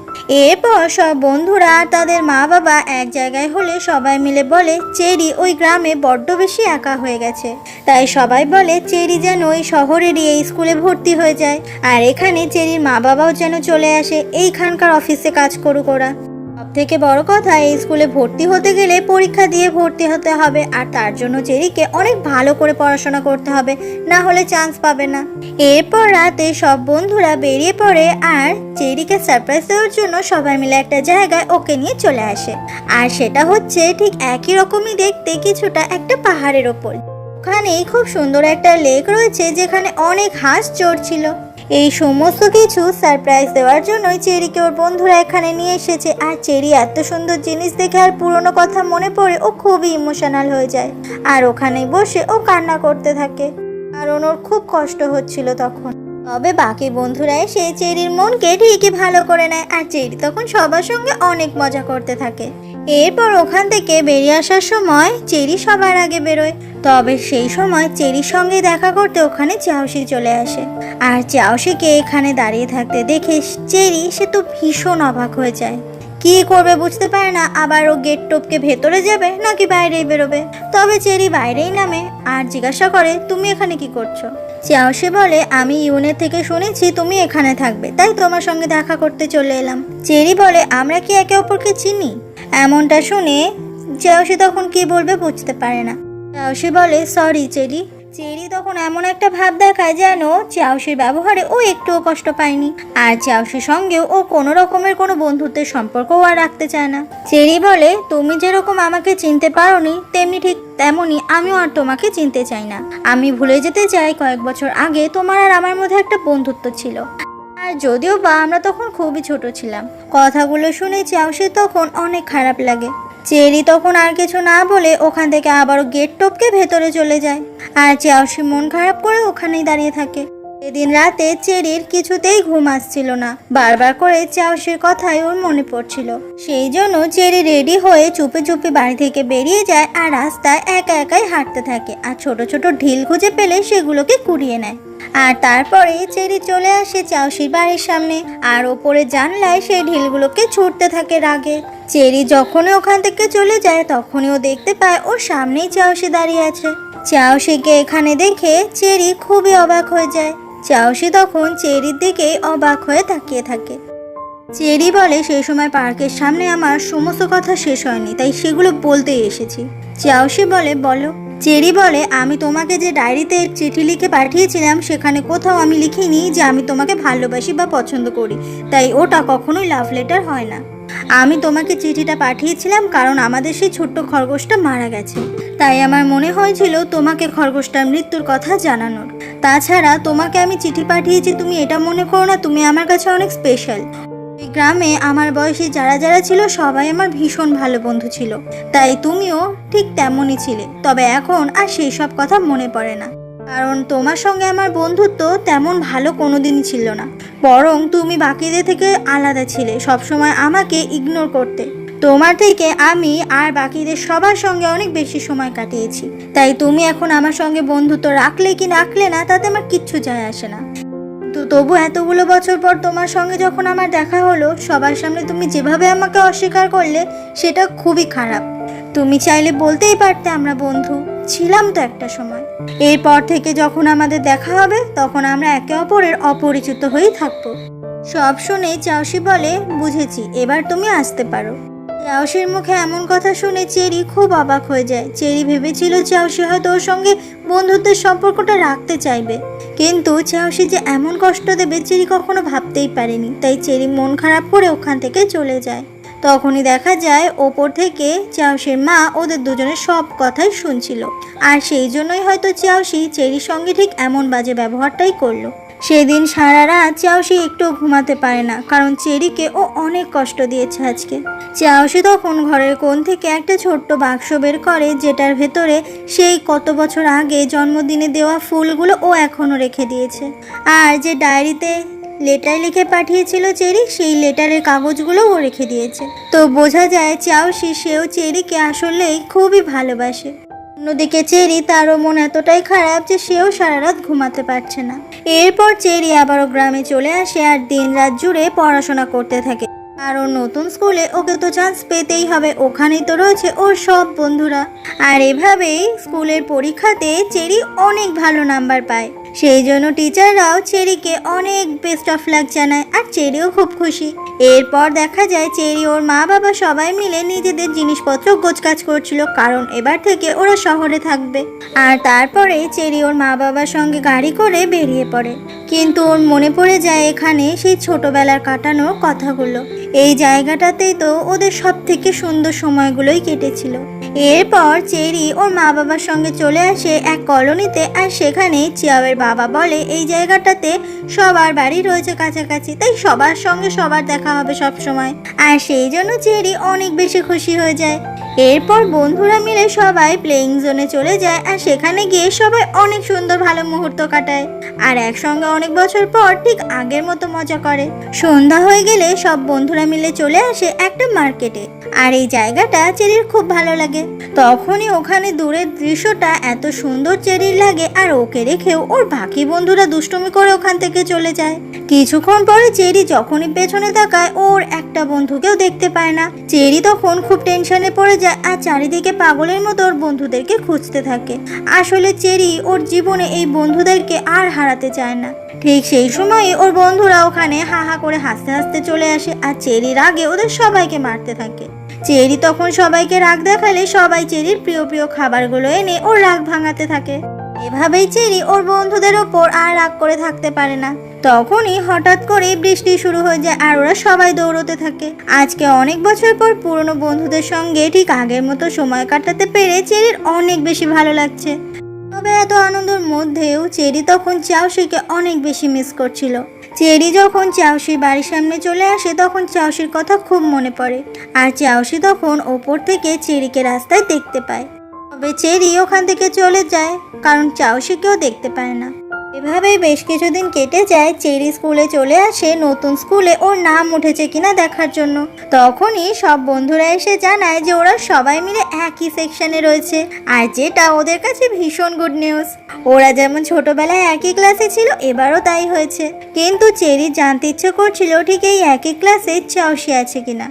এরপর সব বন্ধুরা আর তাদের মা বাবা এক জায়গায় হলে সবাই মিলে বলে চেরি ওই গ্রামে বড্ড বেশি একা হয়ে গেছে, তাই সবাই বলে চেরি যেন ওই শহরেরই এই স্কুলে ভর্তি হয়ে যায়, আর এখানে চেরির মা বাবাও যেন চলে আসে, এইখানকার অফিসে কাজ করুক ওরা। সব থেকে বড় কথা, এই স্কুলে ভর্তি হতে গেলে পরীক্ষা দিয়ে ভর্তি হতে হবে, আর তার জন্য চেরিকে অনেক ভালো করে পড়াশোনা করতে হবে, না হলে চান্স পাবে না। এরপর রাতে সব বন্ধুরা বেরিয়ে পড়ে আর চেরিকে সারপ্রাইজ দেওয়ার জন্য সবাই মিলে একটা জায়গায় ওকে নিয়ে চলে আসে। আর সেটা হচ্ছে ঠিক একই রকমই দেখতে, কিছুটা একটা পাহাড়ের ওপর। ওখানে খুব সুন্দর একটা লেক রয়েছে, যেখানে অনেক হাঁস চড়ছিল। এই সমস্ত কিছু সারপ্রাইজ দেওয়ার জন্যই চেরিকে ওর বন্ধুরা এখানে নিয়ে এসেছে। আর চেরি এত সুন্দর জিনিস দেখে আর পুরনো কথা মনে পড়ে ও খুবই ইমোশনাল হয়ে যায়, আর ওখানেই বসে ও কান্না করতে থাকে, কারণ ওর খুব কষ্ট হচ্ছিল তখন। তবে বাকি বন্ধুরা এসে চেরির মনকে ঠিকই ভালো করে নেয়, আর চেরি তখন সবার সঙ্গে অনেক মজা করতে থাকে। এরপর ওখান থেকে বেরিয়ে আসার সময় চেরি সবার আগে বেরোয়। তবে সেই সময় চেরির সঙ্গে দেখা করতে ওখানে চাওশি চলে আসে, আর চাওশিকে এখানে দাঁড়িয়ে থাকতে দেখে চেরি সে তো ভীষণ অবাক হয়ে যায়। কি করবে বুঝতে পারে না, আবার ও গেট টপকে ভেতরে যাবে নাকি বাইরেই বেরোবে। তবে চেরি বাইরেই নামে আর জিজ্ঞাসা করে, তুমি এখানে কি করছো? চাওশি বলে, আমি ইউনের থেকে শুনেছি তুমি এখানে থাকবে, তাই তোমার সঙ্গে দেখা করতে চলে এলাম। চেরি বলে, আমরা কি একে অপরকে চিনি? এমনটা শুনে চাওশি তখন কি বলবে বুঝতে পারে না। চাওশি বলে, সরি চেরি। চেরি তখন এমন একটা ভাব দেখায় যেন চাওশির ব্যবহারে ও একটুও কষ্ট পায়নি, আর চাওশির সঙ্গেও ও কোনো রকমের কোনো বন্ধুত্বের সম্পর্কও আর রাখতে চায় না। চেরি বলে, তুমি যেরকম আমাকে চিনতে পারোনি, তেমনি ঠিক তেমনই আমিও আর তোমাকে চিনতে চাই না। আমি ভুলে যেতে চাই কয়েক বছর আগে তোমার আর আমার মধ্যে একটা বন্ধুত্ব ছিল, আর যদিও বা আমরা তখন খুবই ছোট ছিলাম। কথাগুলো শুনে চাওশির তখন অনেক খারাপ লাগে। চেরি তখন আর কিছু না বলে ওখান থেকে আবারও গেট টপকে ভেতরে চলে যায়, আর চাওশি মন খারাপ করে ওখানেই দাঁড়িয়ে থাকে। সেদিন রাতে চেরির কিছুতেই ঘুম আসছিল না, বারবার করে চাওশির কথাই ওর মনে পড়ছিল। সেই জন্য চেরি রেডি হয়ে চুপে চুপে বাড়ি থেকে বেরিয়ে যায় আর রাস্তায় একা একাই হাঁটতে থাকে, আর ছোট ছোট ঢিল খুঁজে পেলে সেগুলোকে কুড়িয়ে নেয়। আর তারপরে চেরি চলে আসে চাওশির বাড়ির সামনে, আর ওপরে জানলায় সেই ঢিলগুলোকে ছুটতে থাকে রাগে। চেরি যখনই ওখান থেকে চলে যায় তখনই ও দেখতে পায় ওর সামনেই চাওশি দাঁড়িয়ে আছে। চাওশিকে এখানে দেখে চেরি খুবই অবাক হয়ে যায়। চাওশি তখন চেরির দিকে অবাক হয়ে তাকিয়ে থাকে। চেরি বলে, সেই সময় পার্কের সামনে আমার সমস্ত কথা শেষ হয়নি, তাই সেগুলো বলতেই এসেছি। চাওশি বলে, বলো। চেরি বলে, আমি তোমাকে যে ডায়েরিতে চিঠি লিখে পাঠিয়েছিলাম সেখানে কোথাও আমি লিখিনি যে আমি তোমাকে ভালোবাসি বা পছন্দ করি, তাই ওটা কখনোই লাভ লেটার হয় না। আমি তোমাকে চিঠিটা পাঠিয়েছিলাম কারণ আমাদের সেই ছোট্ট খরগোশটা মারা গেছে, তাই আমার মনে হয়েছিল তোমাকে খরগোশটার মৃত্যুর কথা জানানোর। তাছাড়া তোমাকে আমি চিঠি পাঠিয়েছি, তুমি এটা মনে করো না তুমি আমার কাছে অনেক স্পেশাল। এই গ্রামে আমার বয়সী যারা যারা ছিল সবাই আমার ভীষণ ভালো বন্ধু ছিল, তাই তুমিও ঠিক তেমনই ছিলে। তবে এখন আর সেই সব কথা মনে পড়ে না, কারণ তোমার সঙ্গে আমার বন্ধুত্ব তেমন ভালো কোনোদিনই ছিল না। বরং তুমি বাকিদের থেকে আলাদা ছিলে, সবসময় আমাকে ইগনোর করতে। তোমার থেকে আমি আর বাকিদের সবার সঙ্গে অনেক বেশি সময় কাটিয়েছি, তাই তুমি এখন আমার সঙ্গে বন্ধুত্ব রাখলে কি রাখলে না তাতে আমার কিচ্ছু যায় আসে না। তো তবু এতগুলো বছর পর তোমার সঙ্গে যখন আমার দেখা হলো, সবার সামনে তুমি যেভাবে আমাকে অস্বীকার করলে সেটা খুবই খারাপ। তুমি চাইলে বলতেই পারতে আমরা বন্ধু ছিলাম তো একটা সময়। এরপর থেকে যখন আমাদের দেখা হবে তখন আমরা একে অপরের অপরিচিত হয়েই থাকবো। সব শুনে চাউসি বলে, বুঝেছি, এবার তুমি আসতে পারো। চাউসির মুখে এমন কথা শুনে চেরি খুব অবাক হয়ে যায়। চেরি ভেবেছিল চাউসি হয়তো ওর সঙ্গে বন্ধুত্বের সম্পর্কটা রাখতে চাইবে, কিন্তু চাউসি যে এমন কষ্ট দেবে চেরি কখনো ভাবতেই পারেনি। তাই চেরি মন খারাপ করে ওখান থেকে চলে যায়। তখনই দেখা যায় ওপর থেকে চাউসির মা ওদের দুজনের সব কথাই শুনছিল, আর সেই জন্যই হয়তো চাউসি চেরির সঙ্গে ঠিক এমন বাজে ব্যবহারটাই করলো। সেদিন সারা রাত চাউসি একটু ঘুমাতে পারে না, কারণ চেরিকে ও অনেক কষ্ট দিয়েছে আজকে। চাউসি তখন ঘরের কোণ থেকে একটা ছোট্ট বাক্স বের করে, যেটার ভেতরে সেই কত বছর আগে জন্মদিনে দেওয়া ফুলগুলো ও এখনো রেখে দিয়েছে। আর যে ডায়েরিতে লেটার লিখে পাঠিয়েছিল চেরি, সেই লেটারের কাগজগুলো ও রেখে দিয়েছে। তো বোঝা যায় চাউসি সেও চেরিকে আসলেই খুবই ভালোবাসে। অন্যদিকে চেরি, তারও মন এতটাই খারাপ যে সেও সারা রাত ঘুমাতে পারছে না। এরপর চেরি আবারও গ্রামে চলে আসে আর দিন রাত জুড়ে পড়াশোনা করতে থাকে। আর ওর নতুন স্কুলে ওকে তো চান্স পেতেই হবে, ওখানেই তো রয়েছে ওর সব বন্ধুরা। আর এভাবেই স্কুলের পরীক্ষাতে চেরি অনেক ভালো নাম্বার পায়। সেই জন্য টিচাররাও চেরিকে অনেক বেস্ট অফ লাক জানায়, আর চেরিও খুব খুশি। এরপর দেখা যায় চেরি ওর মা বাবা সবাই মিলে নিজেদের জিনিসপত্র গোছগাছ করছিল, কারণ এবার থেকে ওরা শহরে থাকবে। আর তারপরে চেরি ওর মা বাবার সঙ্গে গাড়ি করে বেরিয়ে পড়ে। কিন্তু ওর মনে পড়ে যায় এখানে সেই ছোটবেলার কাটানোর কথাগুলো। এই জায়গাটাতেই তো ওদের সব থেকে সুন্দর সময়গুলোই কেটেছিল। এরপর চেরি ওর মা বাবার সঙ্গে চলে আসে এক কলোনিতে, আর সেখানে চিয়াওয়ের বাবা বলে এই জায়গাটাতে সবার বাড়ি রয়েছে কাছাকাছি, তাই সবার সঙ্গে সবার দেখা হবে সব সময়। আর সেই জন্য চেরি অনেক বেশি খুশি হয়ে যায়। এরপর বন্ধুরা মিলে সবাই প্লেইং জোনে চলে যায়, আর সেখানে গিয়ে সবাই অনেক সুন্দর ভালো মুহূর্ত কাটায়, আর একসঙ্গে অনেক বছর পর ঠিক আগের মতো মজা করে। সন্ধ্যা হয়ে গেলে সব বন্ধুরা মিলে চলে আসে একটা মার্কেটে, আর এই জায়গাটা চেরির খুব ভালো লাগে। তখনই ওখানে দূরের দৃশ্যটা এত সুন্দর চেরির লাগে, আর ওকে রেখেও ওর বাকি বন্ধুরা দুষ্টুমি করে ওখান থেকে চলে যায়। কিছুক্ষণ পরে চেরি যখনই পেছনে তাকায় ওর একটা বন্ধুকেও দেখতে পায় না। চেরি তখন খুব টেনশনে পড়ে যায়, আর চারিদিকে পাগলের মতো ওর বন্ধুদেরকে খুঁজতে থাকে। আসলে চেরি ওর জীবনে এই বন্ধুদেরকে আর হারাতে চায় না। ঠিক সেই সময়ই ওর বন্ধুরা ওখানে হা হা করে হাসতে হাসতে চলে আসে, আর চেরির আগে ওদের সবাইকে মারতে থাকে। চেরি তখন সবাইকে রাগ দেখালে সবাই চেরির প্রিয় প্রিয় খাবারগুলো এনে ওর রাগ ভাঙাতে থাকে। এভাবেই চেরি ওর বন্ধুদের ওপর আর রাগ করে থাকতে পারে না। তখনই হঠাৎ করে বৃষ্টি শুরু হয়ে যায়, আর ওরা সবাই দৌড়তে থাকে। আজকে অনেক বছর পর পুরনো বন্ধুদের সঙ্গে ঠিক আগের মতো সময় কাটাতে পেরে চেরির অনেক বেশি ভালো লাগছে। তবে এত আনন্দের মধ্যেও চেরি তখন চাউসিকে অনেক বেশি মিস করছিল। চেরি যখন চাউসির বাড়ির সামনে চলে আসে তখন চাউসির কথা খুব মনে পড়ে, আর চাউসি তখন ওপর থেকে চেরিকে রাস্তায় দেখতে পায়। তবে চেরি ওখান থেকে চলে যায়, কারণ চাউসিকেও দেখতে পায় না। এভাবেই বেশ কিছুদিন কেটে যায়। চেরি স্কুলে চলে আসে, নতুন স্কুলে ওর নাম উঠেছে কিনা দেখার জন্য। তখনই সব বন্ধুরা এসে জানায় যে ওরা সবাই মিলে একই সেকশনে রয়েছে, আর যেটা ওদের কাছে ভীষণ গুড নিউজ। ওরা যেমন ছোটবেলায় একই ক্লাসে ছিল, এবারও তাই হয়েছে। কিন্তু চেরি জানতে ইচ্ছে করছিল ঠিক এই একই ক্লাসে চাউসি আছে কিনা।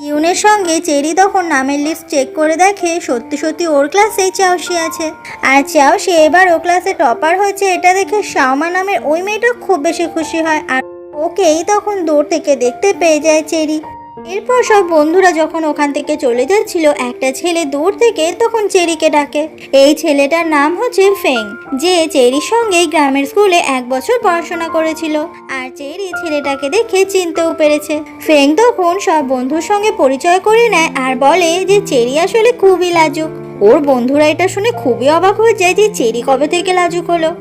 ইউনের সঙ্গে চেরি তখন নামের লিস্ট চেক করে দেখে সত্যি সত্যি ওর ক্লাসেই চাউসি আছে। আর চাউসি এবার ও ক্লাসে টপার হয়েছে এটা দেখে শাওমা নামের ওই মেয়েটা খুব বেশি খুশি হয়, আর ওকেই তখন দূর থেকে দেখতে পেয়ে যায় চেরি। এরপর সব বন্ধুরা যখন ওখান থেকে চলে যাচ্ছিল, একটা ছেলে দূর থেকে তখন চেরিকে ডাকে। এই ছেলেটার নাম হচ্ছে ফেং, যে চেরির সঙ্গে গ্রামের স্কুলে 1 বছর পড়াশোনা করেছিল। আর চেরি ছেলেটাকে দেখে চিনতেও পেরেছে। ফেং তখন সব বন্ধুর সঙ্গে পরিচয় করে নেয় আর বলে যে চেরি আসলে খুবই লাজুক। ওর বন্ধুরা এটা শুনে খুবই অবাক হয়ে যায় যে চেরি কবে থেকে লাজুক হলো।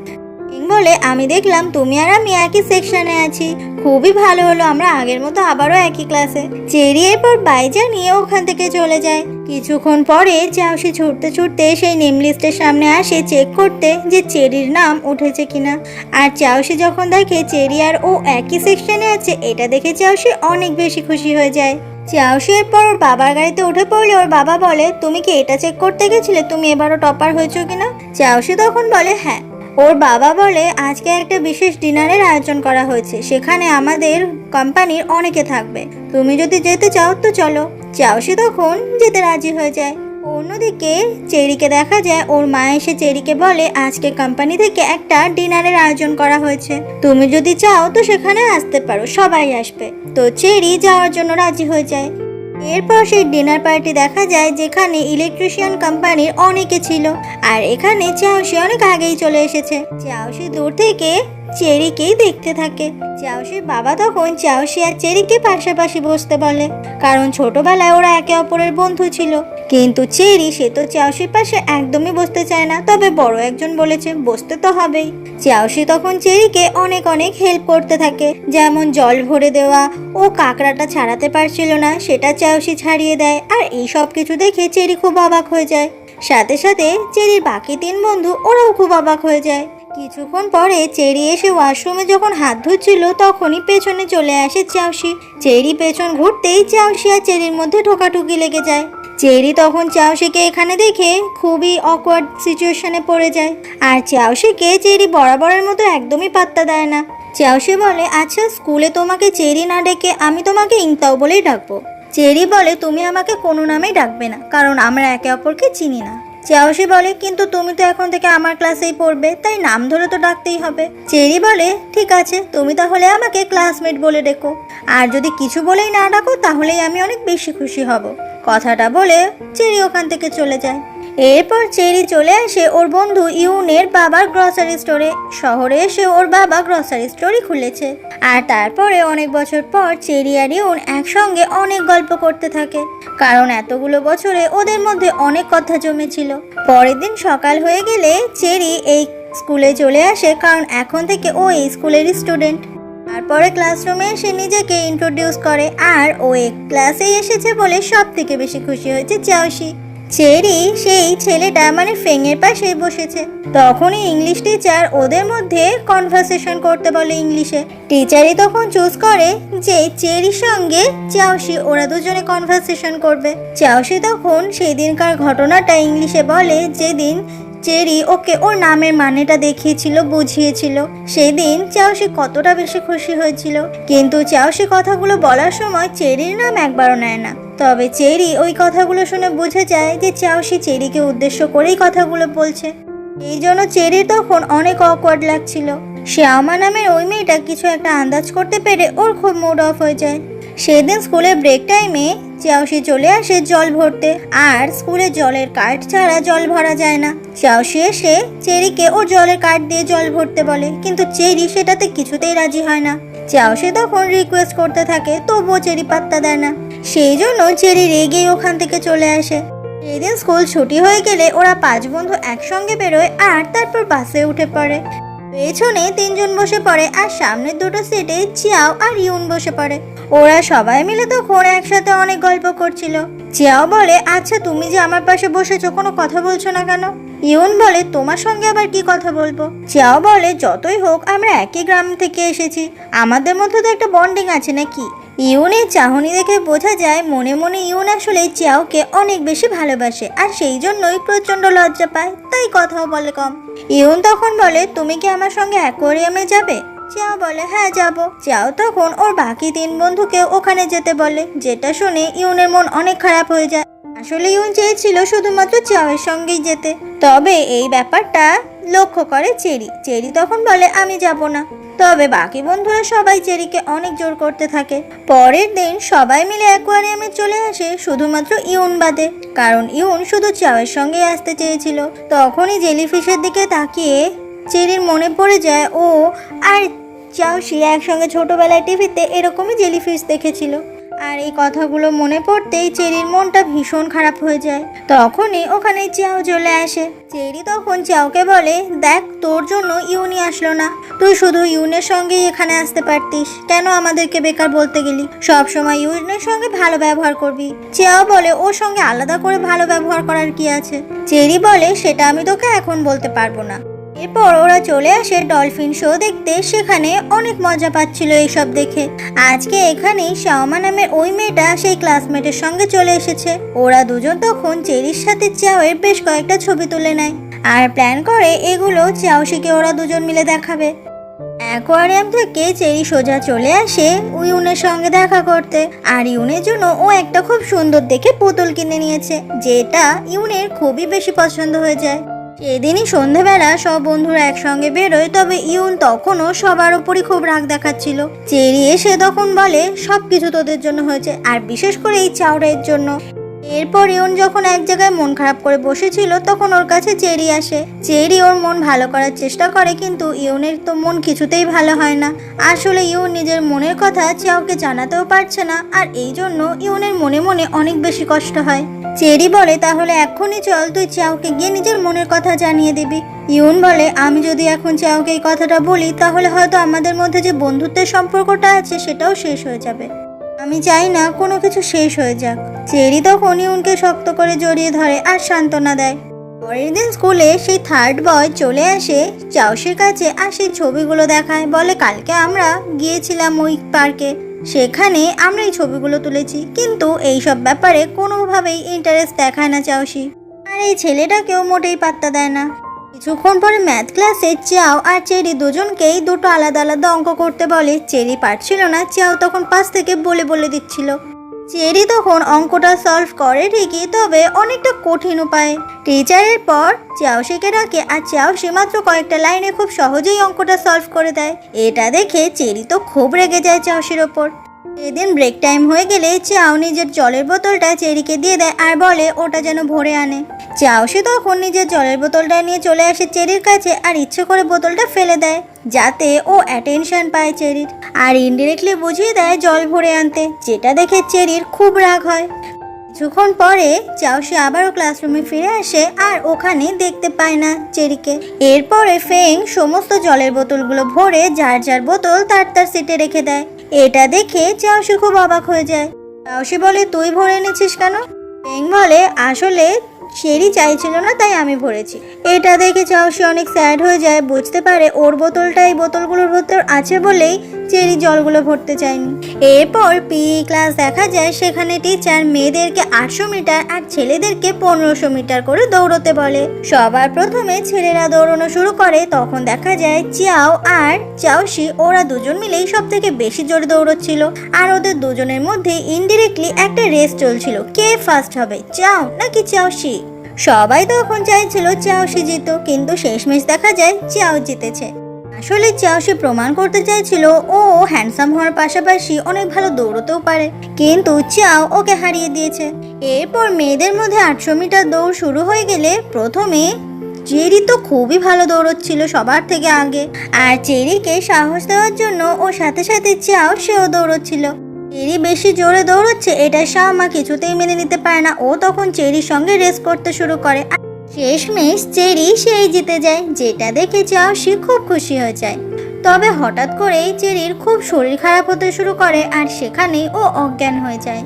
বলে, আমি দেখলাম তুমি আর আমি একই সেকশনে আছি, খুবই ভালো হলো, আমরা আগের মতো আবারও একই ক্লাসে। চেরি এরপর বাইজা নিয়ে ওখান থেকে চলে যায়। কিছুক্ষণ পরে চাউসি ছুটতে ছুটতে সেই নেম লিস্টের সামনে আসে চেক করতে যে চেরির নাম উঠেছে কিনা। আর চাউসি যখন দেখে চেরি আর ও একই সেকশনে আছে, এটা দেখে চাউসি অনেক বেশি খুশি হয়ে যায়। চাউসি এরপর ওর বাবার গাড়িতে উঠে পড়লে ওর বাবা বলে, তুমি কি এটা চেক করতে গেছিলে তুমি এবারও টপার হয়েছো কিনা? চাউসি তখন বলে হ্যাঁ। ওর বাবা বলে, আজকে একটা বিশেষ ডিনারের আয়োজন করা হয়েছে, সেখানে আমাদের কোম্পানির অনেকে থাকবে, তুমি যদি যেতে চাও তো চলো। চাউসি তখন যেতে রাজি হয়ে যায়। অন্যদিকে চেরিকে দেখা যায়, ওর মা এসে চেরিকে বলে, আজকে কোম্পানি থেকে একটা ডিনারের আয়োজন করা হয়েছে, তুমি যদি চাও তো সেখানে আসতে পারো, সবাই আসবে। তো চেরি যাওয়ার জন্য রাজি হয়ে যায়। এরপর সেই ডিনার পার্টি দেখা যায় যেখানে ইলেকট্রিশিয়ান কোম্পানির অনেকে ছিল। আর এখানে চাউসি অনেক আগেই চলে এসেছে। চাউসি দূর থেকে চেরিকেই দেখতে থাকে। চাউসির বাবা তখন চাউসি আর চেরিকে পাশাপাশি বসতে বলে, কারণ ছোটবেলায় ওরা একে অপরের বন্ধু ছিল। কিন্তু চেরি সে তো চাউসির পাশে একদমই বসতে চায় না, তবে বড় একজন বলেছে বসতে তো হবেই। চাউসি তখন চেরিকে অনেক অনেক হেল্প করতে থাকে, যেমন জল ভরে দেওয়া, ও কাঁকড়াটা ছাড়াতে পারছিল না সেটা চাউসি ছাড়িয়ে দেয়। আর এই সব কিছু দেখে চেরি খুব অবাক হয়ে যায়। সাথে সাথে চেরির বাকি 3 বন্ধু ওরাও খুব অবাক হয়ে যায়। কিছুক্ষণ পরে চেরি এসে ওয়াশরুমে যখন হাত ধুচ্ছিল তখনই পেছনে চলে আসে চাউসি। চেরি পেছন ঘুরতেই চাউসি আর চেরির মধ্যে ঠোকাঠুকি লেগে যায়। চেরি তখন চাউসিকে এখানে দেখে খুবই অকওয়ার্ড সিচুয়েশনে পড়ে যায়। আর চাউসিকে চেরি বরাবরের মতো একদমই পাত্তা দেয় না। চাউসি বলে, আচ্ছা স্কুলে তোমাকে চেরি না ডেকে আমি তোমাকে ইংতাও বলেই ডাকবো। চেরি বলে, তুমি আমাকে কোনো নামেই ডাকবে না, কারণ আমরা একে অপরকে চিনি না। চাউসি বলে, কিন্তু তুমি তো এখন থেকে আমার ক্লাসেই পড়বে, তাই নাম ধরে তো ডাকতেই হবে। চেরি বলে, ঠিক আছে, তুমি তাহলে আমাকে ক্লাসমেট বলে ডেকো, আর যদি কিছু বলেই না ডাকো তাহলেই আমি অনেক বেশি খুশি হব। কথাটা বলে চেরি ওখান থেকে চলে যায়। এরপর চেরি চলে আসে ওর বন্ধু ইউনের বাবার গ্রসারি স্টোরে। শহরে এসে ওর বাবা গ্রসারি স্টোরই খুলেছে। আর তারপরে অনেক বছর পর চেরি আর ইউন একসঙ্গে অনেক গল্প করতে থাকে, কারণ এতগুলো বছরে ওদের মধ্যে অনেক কথা জমেছিল। পরের দিন সকাল হয়ে গেলে চেরি এই স্কুলে চলে আসে, কারণ এখন থেকে ও এই স্কুলেরই স্টুডেন্ট। তারপরে ক্লাসরুমে এসে নিজেকে ইন্ট্রোডিউস করে, আর ও এক ক্লাসেই এসেছে বলে সব থেকে বেশি খুশি হয়েছে চাউসি। চেরি সেই ছেলেটা মানে ফেংয়ের পাশেই বসেছে। তখনই ইংলিশ টিচার ওদের মধ্যে কনভারসেশন করতে বলে ইংলিশে। টিচারই তখন চুজ করে যে চেরির সঙ্গে চাউসি ওরা দুজনে কনভারসেশন করবে। চাউসি তখন সেই দিনকার ঘটনাটা ইংলিশে বলে, যেদিন চেরি ওকে ওর নামের মানেটা দেখিয়েছিল, বুঝিয়েছিল। সেদিন চাউসি কতটা বেশি খুশি হয়েছিল। কিন্তু চাউসি কথাগুলো বলার সময় চেরির নাম একবারও নেয় না। তবে চেরি ওই কথাগুলো শুনে বুঝে যায় যে চাউসি চেরিকে উদ্দেশ্য করেই কথাগুলো বলছে। এই জন্য চেরির তখন অনেক অকওয়ার্ড লাগছিল। শ্যামা নামের ওই মেয়েটা কিছু একটা আন্দাজ করতে পেরে ওর খুব মুড অফ হয়ে যায়। সেদিন স্কুলে ব্রেক টাইমে চাউসি চলে আসে জল ভরতে, আর স্কুলে জলের কার্ড ছাড়া জল ভরা যায় না। চাউসি এসে চেরিকে ও জলের কার্ড দিয়ে জল ভরতে বলে, কিন্তু চেরি সেটাতে কিছুতেই রাজি হয় না। চাউসি তখন রিকোয়েস্ট করতে থাকে, তবুও চেরি পাত্তা দেয় না। সেই জন্য চেরি রেগে ওখান থেকে চলে আসে। সেদিন স্কুল ছুটি হয়ে গেলে ওরা 5 বন্ধু একসঙ্গে বেরোয়, আর তারপর বাসে উঠে পড়ে। পেছনে 3 জন বসে পড়ে, আর সামনের 2টো সিটে চিয়াও আর ইউন বসে পড়ে। ওরা সবাই মিলে তখন একসাথে অনেক গল্প করছিল। চিয়াও বলে, আচ্ছা তুমি যে আমার পাশে বসেছো, কোনো কথা বলছো না কেন? ইউন বলে, তোমার সঙ্গে আবার কি কথা বলবো? চিয়াও বলে, যতই হোক আমরা একই গ্রাম থেকে এসেছি, আমাদের মধ্যে তো একটা বন্ডিং আছে নাকি? ইউনের চাহনি দেখে বোঝা যায় মনে মনে ইউন আসলে চিয়াওকে অনেক বেশি ভালোবাসে, আর সেই জন্যই প্রচন্ড লজ্জা পায়, তাই কথাও বলে কম। ইউন তখন বলে, তুমি কি আমার সঙ্গে অ্যাকোয়ারিয়ামে যাবে? চিয়াও বলে, হ্যাঁ যাব। চিয়াও তখন ওর বাকি 3 বন্ধুকে ওখানে যেতে বলে, যেটা শুনে ইউনের মন অনেক খারাপ হয়ে যায়। আসলে ইউন চেয়েছিল শুধুমাত্র চিয়াওয়ের সঙ্গেই যেতে। তবে এই ব্যাপারটা লক্ষ্য করে চেরি। চেরি তখন বলে, আমি যাব না। তবে বাকি বন্ধুরা সবাই চেরিকে অনেক জোর করতে থাকে। পরের দিন সবাই মিলে অ্যাকোয়ারিয়ামে চলে আসে, শুধুমাত্র ইউন বাদে, কারণ ইউন শুধু চাওয়ের সঙ্গে আসতে চেয়েছিল। তখনই জেলিফিশের দিকে তাকিয়ে চেরির মনে পড়ে যায় ও আর চাওশি একসঙ্গে ছোটবেলায় টিভিতে এরকমই জেলিফিশ দেখেছিল। আর এই কথাগুলো মনে পড়তেই চেরির মনটা ভীষণ খারাপ হয়ে যায়। তখনই ওখানে চাও চলে আসে। চেরি তখন চাওকে বলে, দেখ তোর জন্য ইউনি আসলো না, তুই শুধু ইউনের সঙ্গেই এখানে আসতে পারতিস, কেন আমাদেরকে বেকার বলতে গেলি? সব সময় ইউনের সঙ্গে ভালো ব্যবহার করবি। চাও বলে, ওর সঙ্গে আলাদা করে ভালো ব্যবহার করার কি আছে? চেরি বলে, সেটা আমি তোকে এখন বলতে পারবো না। এরপর ওরা চলে আসে ডলফিন শো দেখতে। সেখানে অনেক মজা পাচ্ছিল এইসব দেখে। আজকে এখানে শাওমা নামের ওই মেয়েটা সেই ক্লাসমেটের সঙ্গে চলে এসেছে। ওরা দুজন তখন চেরির সাথে চাওয়ের বেশ কয়েকটা ছবি তুলে নেয় আর প্ল্যান করে এগুলো চাওশিকে ওরা দুজন মিলে দেখাবে। অ্যাকোয়ারিয়াম থেকে চেরি সোজা চলে আসে ইউনের সঙ্গে দেখা করতে। আর ইউনের জন্য ও একটা খুব সুন্দর দেখে পুতুল কিনে নিয়েছে, যেটা ইউনের খুবই বেশি পছন্দ হয়ে যায়। সেদিনই সন্ধ্যাবেলা সব বন্ধুরা একসঙ্গে বেরোয়, তবে ইউন তখনও সবার উপরই খুব রাগ দেখাচ্ছিল। চেরি এসে তখন বলে, সবকিছু তোদের জন্য হয়েছে, আর বিশেষ করে এই চাউরের জন্য। এরপর ইউন যখন এক জায়গায় মন খারাপ করে বসেছিল, তখন ওর কাছে চেরি আসে। চেরি ওর মন ভালো করার চেষ্টা করে, কিন্তু ইউনের তো মন কিছুতেই ভালো হয় না। আসলে ইউন নিজের মনের কথা চাওকে জানাতেও পারছে না, আর এই জন্য ইউনের মনে মনে অনেক বেশি কষ্ট হয়। চেরি বলে, তাহলে এক্ষুনি চল, তুই চাওকে গিয়ে নিজের মনের কথা জানিয়ে দিবি। ইউন বলে, আমি যদি এখন চাওকে এই কথাটা বলি, তাহলে হয়তো আমাদের মধ্যে যে বন্ধুত্বের সম্পর্কটা আছে সেটাও শেষ হয়ে যাবে। আমি চাই না কোনো কিছু শেষ হয়ে যাক। চেরি তখন ইউনকে শক্ত করে জড়িয়ে ধরে আর সান্ত্বনা দেয়। পরের দিন স্কুলে সেই থার্ড বয় চলে আসে চাওশির কাছে আর সেই ছবিগুলো দেখায়। বলে, কালকে আমরা গিয়েছিলাম ওই পার্কে, সেখানে আমরা এই ছবিগুলো তুলেছি, কিন্তু এইসব ব্যাপারে কোনোভাবেই ইন্টারেস্ট দেখায় না চাওশি। আর এই ছেলেটাকেও মোটেই পাত্তা দেয় না। কিছুক্ষণ পরে ম্যাথ ক্লাসে চাও আর চেরি দুজনকেই দুটো আলাদা আলাদা অঙ্ক করতে বলে। চেরি পারছিল না, চাও তখন পাশ থেকে বলে বলে দিচ্ছিল। চেরি তখন অঙ্কটা সলভ করে ঠিকই, তবে অনেকটা কঠিন উপায়ে। টিচারের পর চাওশিকে ডাকে আর চাওশি মাত্র কয়েকটা লাইনে খুব সহজেই অঙ্কটা সলভ করে দেয়। এটা দেখে চেরি তো খুব রেগে যায় চাওশির ওপর। এদিন ব্রেক টাইম হয়ে গেলে চাও নিজের জলের বোতলটা চেরিকে দিয়ে দেয় আর বলে ওটা যেন ভরে আনে। চাওশি তখন নিজের জলের বোতলটা নিয়ে চলে আসে চেরির কাছে আর ইচ্ছে করে বোতলটা ফেলে দেয়, যাতে ও অ্যাটেনশন পায় চেরির, আর ইনডিরেক্টলি বুঝিয়ে দেয় জল ভরে আনতে, যেটা দেখে চেরির খুব রাগ হয়। কিছুক্ষণ পরে চাওশি আবারও ক্লাসরুমে ফিরে আসে আর ওখানে দেখতে পায় না চেরিকে। এরপরে ফেং সমস্ত জলের বোতলগুলো ভরে যার যার বোতল তার তার সিটে রেখে দেয়। এটা দেখে চাওশি খুব অবাক হয়ে যায়। চাওশি বলে, তুই ভরে এনেছিস কেন? ফেং বলে, আসলে চেরি চাইছিল না তাই আমি ভরেছি। এটা দেখে চাওশি অনেক স্যাড হয়ে যায়, বুঝতে পারে ওর বোতলটা এই বোতলগুলোর ভেতর আছে বলেই চেরি জলগুলো ভরতে চায়নি। এরপর পিই ক্লাস দেখা যায়, সেখানে টিচার মেয়েদেরকে 800 মিটার আর ছেলেদেরকে 1500 মিটার করে দৌড়তে বলে। সবার প্রথমে ছেলেরা দৌড়ানো শুরু করে। তখন দেখা যায় চাও আর চাওশি ওরা দুজন মিলেই সব থেকে বেশি জোরে দৌড়চ্ছিল, আর ওদের দুজনের মধ্যে ইনডিরেক্টলি একটা রেস চলছিল, কে ফার্স্ট হবে, চাও নাকি চাওশি। সবাই তখন চাইছিল চাওশি জিত, কিন্তু শেষমেশ দেখা যায় চাও জিতেছে। আসলে চাওশি প্রমাণ করতে চাইছিল ও হ্যান্ডসাম হওয়ার পাশাপাশি অনেক ভালো দৌড়তেও পারে, কিন্তু চাও ওকে হারিয়ে দিয়েছে। এরপর মেয়েদের মধ্যে 800 মিটার দৌড় শুরু হয়ে গেলে প্রথমে চেরি তো খুবই ভালো দৌড়চ্ছিল সবার থেকে আগে, আর চেরিকে সাহস দেওয়ার জন্য ওর সাথে সাথে চাও সেও দৌড়চ্ছিল। চেরি বেশি জোরে দৌড়চ্ছে এটা শাওমা কিছুতেই মেনে নিতে পারে না। ও তখন চেরির সঙ্গে রেস করতে শুরু করে। শেষমেশ চেরি সেই জিতে যায়, যেটা দেখে চাওশি খুব খুশি হয়ে যায়। তবে হঠাৎ করেই চেরির খুব শরীর খারাপ হতে শুরু করে আর সেখানেই ও অজ্ঞান হয়ে যায়।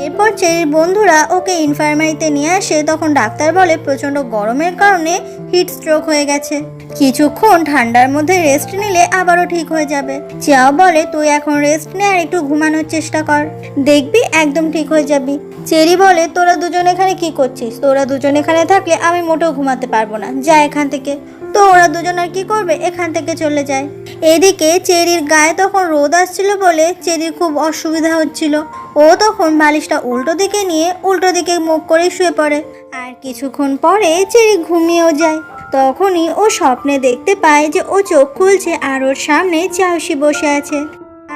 এরপর চেরির বন্ধুরা ওকে ইনফার্মারিতে নিয়ে আসে। তখন ডাক্তার বলে প্রচণ্ড গরমের কারণে হিট স্ট্রোক হয়ে গেছে, কিছুক্ষণ ঠান্ডার মধ্যে রেস্ট নিলে আবারও ঠিক হয়ে যাবে। চাও বলে, তুই এখন রেস্ট নে আর একটু ঘুমানোর চেষ্টা কর, দেখবি একদম ঠিক হয়ে যাবি। চেরি বলে, তোরা দুজন এখানে কি করছিস? তোরা দুজন এখানে থাকলে আমি মোটেও ঘুমাতে পারবো না, যা এখান থেকে। তো ওরা দুজন আর কি করবে, এখান থেকে চলে যায়। এদিকে চেরির গায়ে তখন রোদ আসছিল বলে চেরির খুব অসুবিধা হচ্ছিল। ও তখন বালিশটা উল্টো দিকে নিয়ে উল্টো দিকে মুখ করে শুয়ে পড়ে, আর কিছুক্ষণ পরে চেরি ঘুমিয়েও যায়। তখনই ও স্বপ্নে দেখতে পায় যে ও চোখ খুলছে আর ওর সামনে চাউসি বসে আছে।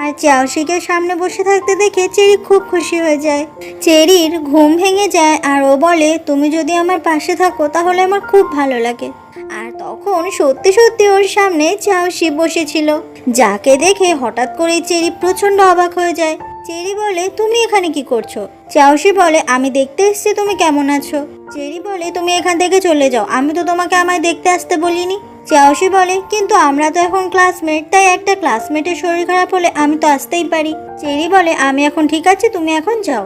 আর চাউসিকে সামনে বসে থাকতে দেখে চেরি খুব খুশি হয়ে যায়। চেরির ঘুম ভেঙে যায় আর ও বলে, তুমি যদি আমার পাশে থাকো তাহলে আমার খুব ভালো লাগে। আর তখন সত্যি সত্যি ওর সামনে চাউসি বসেছিল, যাকে দেখে হঠাৎ করেই চেরি প্রচন্ড অবাক হয়ে যায়। চেরি বলে, তুমি এখানে কি করছো? চাউসি বলে, আমি দেখতে এসেছি তুমি কেমন আছো। চেরি বলে, তুমি এখান থেকে চলে যাও, আমি তো তোমাকে আমায় দেখতে আসতে বলিনি। চাউসি বলে, কিন্তু আমরা তো এখন ক্লাসমেট, তাই একটা ক্লাসমেটের শরীর খারাপ হলে আমি তো আসতেই পারি। চেরি বলে, আমি এখন ঠিক আছে, তুমি এখন যাও।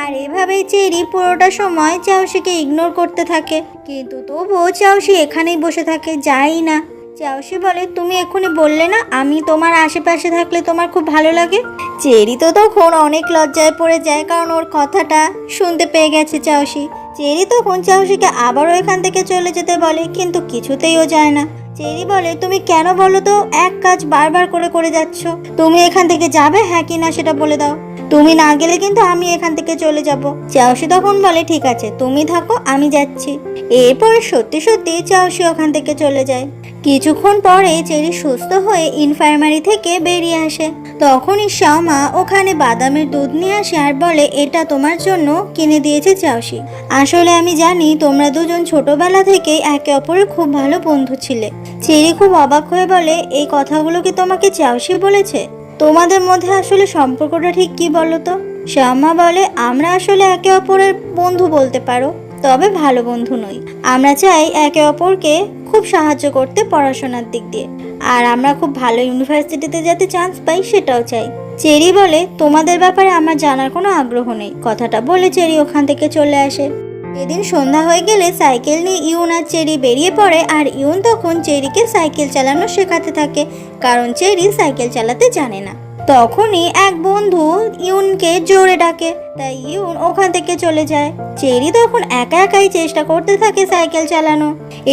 আর এভাবেই চেরি পুরোটা সময় চাউসিকে ইগনোর করতে থাকে, কিন্তু তবুও চাউসি এখানেই বসে থাকে, যাই না। চাউসি বলে, তুমি এক্ষুনি বললে না আমি তোমার আশেপাশে থাকলে তোমার খুব ভালো লাগে। চেরি তো তখন অনেক লজ্জায় পড়ে যায়, কারণ ওর কথাটা শুনতে পেয়ে গেছে চাউসি। চেরি তখন চাউসিকে আবারও এখান থেকে চলে যেতে বলে, কিন্তু কিছুতেই ও যায় না। চেরি বলে, তুমি কেন বলো তো, এক কাজ বারবার করে করে যাচ্ছ। তুমি এখান থেকে যাবে হ্যাঁ কি না সেটা বলে দাও, তুমি না গেলে কিন্তু আমি এখান থেকে চলে যাব। চাউসি তখন বলে, ঠিক আছে তুমি থাকো, আমি যাচ্ছি। এরপর সত্যি সত্যি চাউসি ওখান থেকে চলে যায়। কিছুক্ষণ পরে চেরি সুস্থ হয়ে ইনফার্মারি থেকে বেরিয়ে আসে। তখনই শ্যামা ওখানে বাদামের দুধ নিয়ে আসে আর বলে, এটা তোমার জন্য কিনে দিয়েছে চাউসি। আসলে আমি জানি তোমরা দুজন ছোটবেলা থেকেই একে অপরের খুব ভালো বন্ধু ছিলে। চেরি খুব অবাক হয়ে বলে, এই কথাগুলো কি তোমাকে চাউসি বলেছে? তোমাদের মধ্যে আসলে সম্পর্কটা ঠিক কি বলো তো? শ্যামা বলে, আমরা আসলে একে অপরের বন্ধু বলতে পারো, তবে ভালো বন্ধু নই। আমরা চাই একে অপরকে খুব সাহায্য করতে পড়াশোনার দিক দিয়ে, আর আমরা খুব ভালো ইউনিভার্সিটিতে যাতে চান্স পাই সেটাও চাই। চেরি বলে, তোমাদের ব্যাপারে আমার জানার কোনো আগ্রহ নেই। কথাটা বলে চেরি ওখান থেকে চলে আসে। এদিন সন্ধ্যা হয়ে গেলে সাইকেল নিয়ে ইউন আর চেরি বেরিয়ে পড়ে, আর ইউন তখন চেরিকে সাইকেল চালানো শেখাতে থাকে, কারণ চেরি সাইকেল চালাতে জানে না। তখনই এক বন্ধু ইউনকে জোরে ডাকে, তাই ইউন ওখান থেকে চলে যায়। চেরি তখন একা একাই চেষ্টা করতে থাকে সাইকেল চালানো।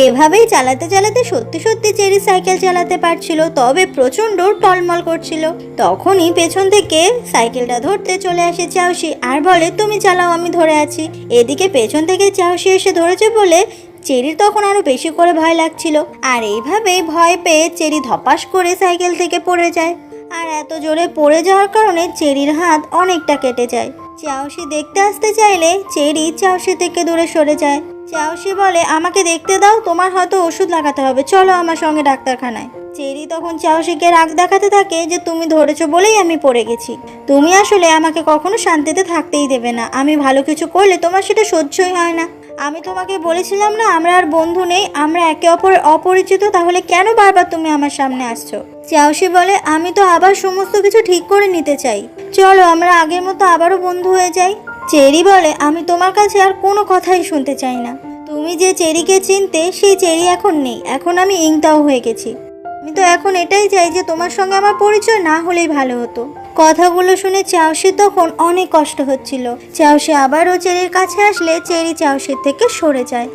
এভাবেই চালাতে চালাতে সত্যি সত্যি চেরি সাইকেল চালাতে পারছিল, তবে প্রচন্ড টলমল করছিল। তখনই পেছন থেকে সাইকেলটা ধরতে চলে আসে চাউসি আর বলে, তুমি চালাও আমি ধরে আছি। এদিকে পেছন থেকে চাউসি এসে ধরেছে বলে চেরির তখন আরো বেশি করে ভয় লাগছিল, আর এইভাবেই ভয় পেয়ে চেরি ধপাস করে সাইকেল থেকে পড়ে যায়। আর এত জোরে পড়ে যাওয়ার কারণে চেরির হাত অনেকটা কেটে যায়। চাউসি দেখতে আসতে চাইলে চেরি চাউসি থেকে দূরে সরে যায়। চাউসি বলে, আমাকে দেখতে দাও, তোমার হয়তো ওষুধ লাগাতে হবে, চলো আমার সঙ্গে ডাক্তারখানায়। চেরি তখন চাউসিকে রাগ দেখাতে থাকে যে তুমি ধরেছো বলেই আমি পড়ে গেছি, তুমি আসলে আমাকে কখনো শান্তিতে থাকতেই দেবে না। আমি ভালো কিছু করলে তোমার সেটা সহ্যই হয় না। আমি তোমাকে বলেছিলাম না আমরা আর বন্ধু নেই, আমরা একে অপরের অপরিচিত, তাহলে কেন বারবার তুমি আমার সামনে আসছো? চাউসি বলে, আমি তো আবার সমস্ত কিছু ঠিক করে নিতে চাই, চলো আমরা আগের মতো আবারও বন্ধু হয়ে যাই। চেরি বলে, আমি তোমার কাছে আর কোনো কথাই শুনতে চাই না। তুমি যে চেরিকে চিনতে সেই চেরি এখন নেই, এখন আমি ইংতাও হয়ে গেছি। আমি তো এখন এটাই চাই যে তোমার সঙ্গে আমার পরিচয় না হলেই ভালো হতো। কথাগুলো শুনে চাউসি তখন অনেক কষ্ট হচ্ছিল। চাউসি আবারও চেরির কাছে আসলে চেরি চাউসির থেকে সরে যায়।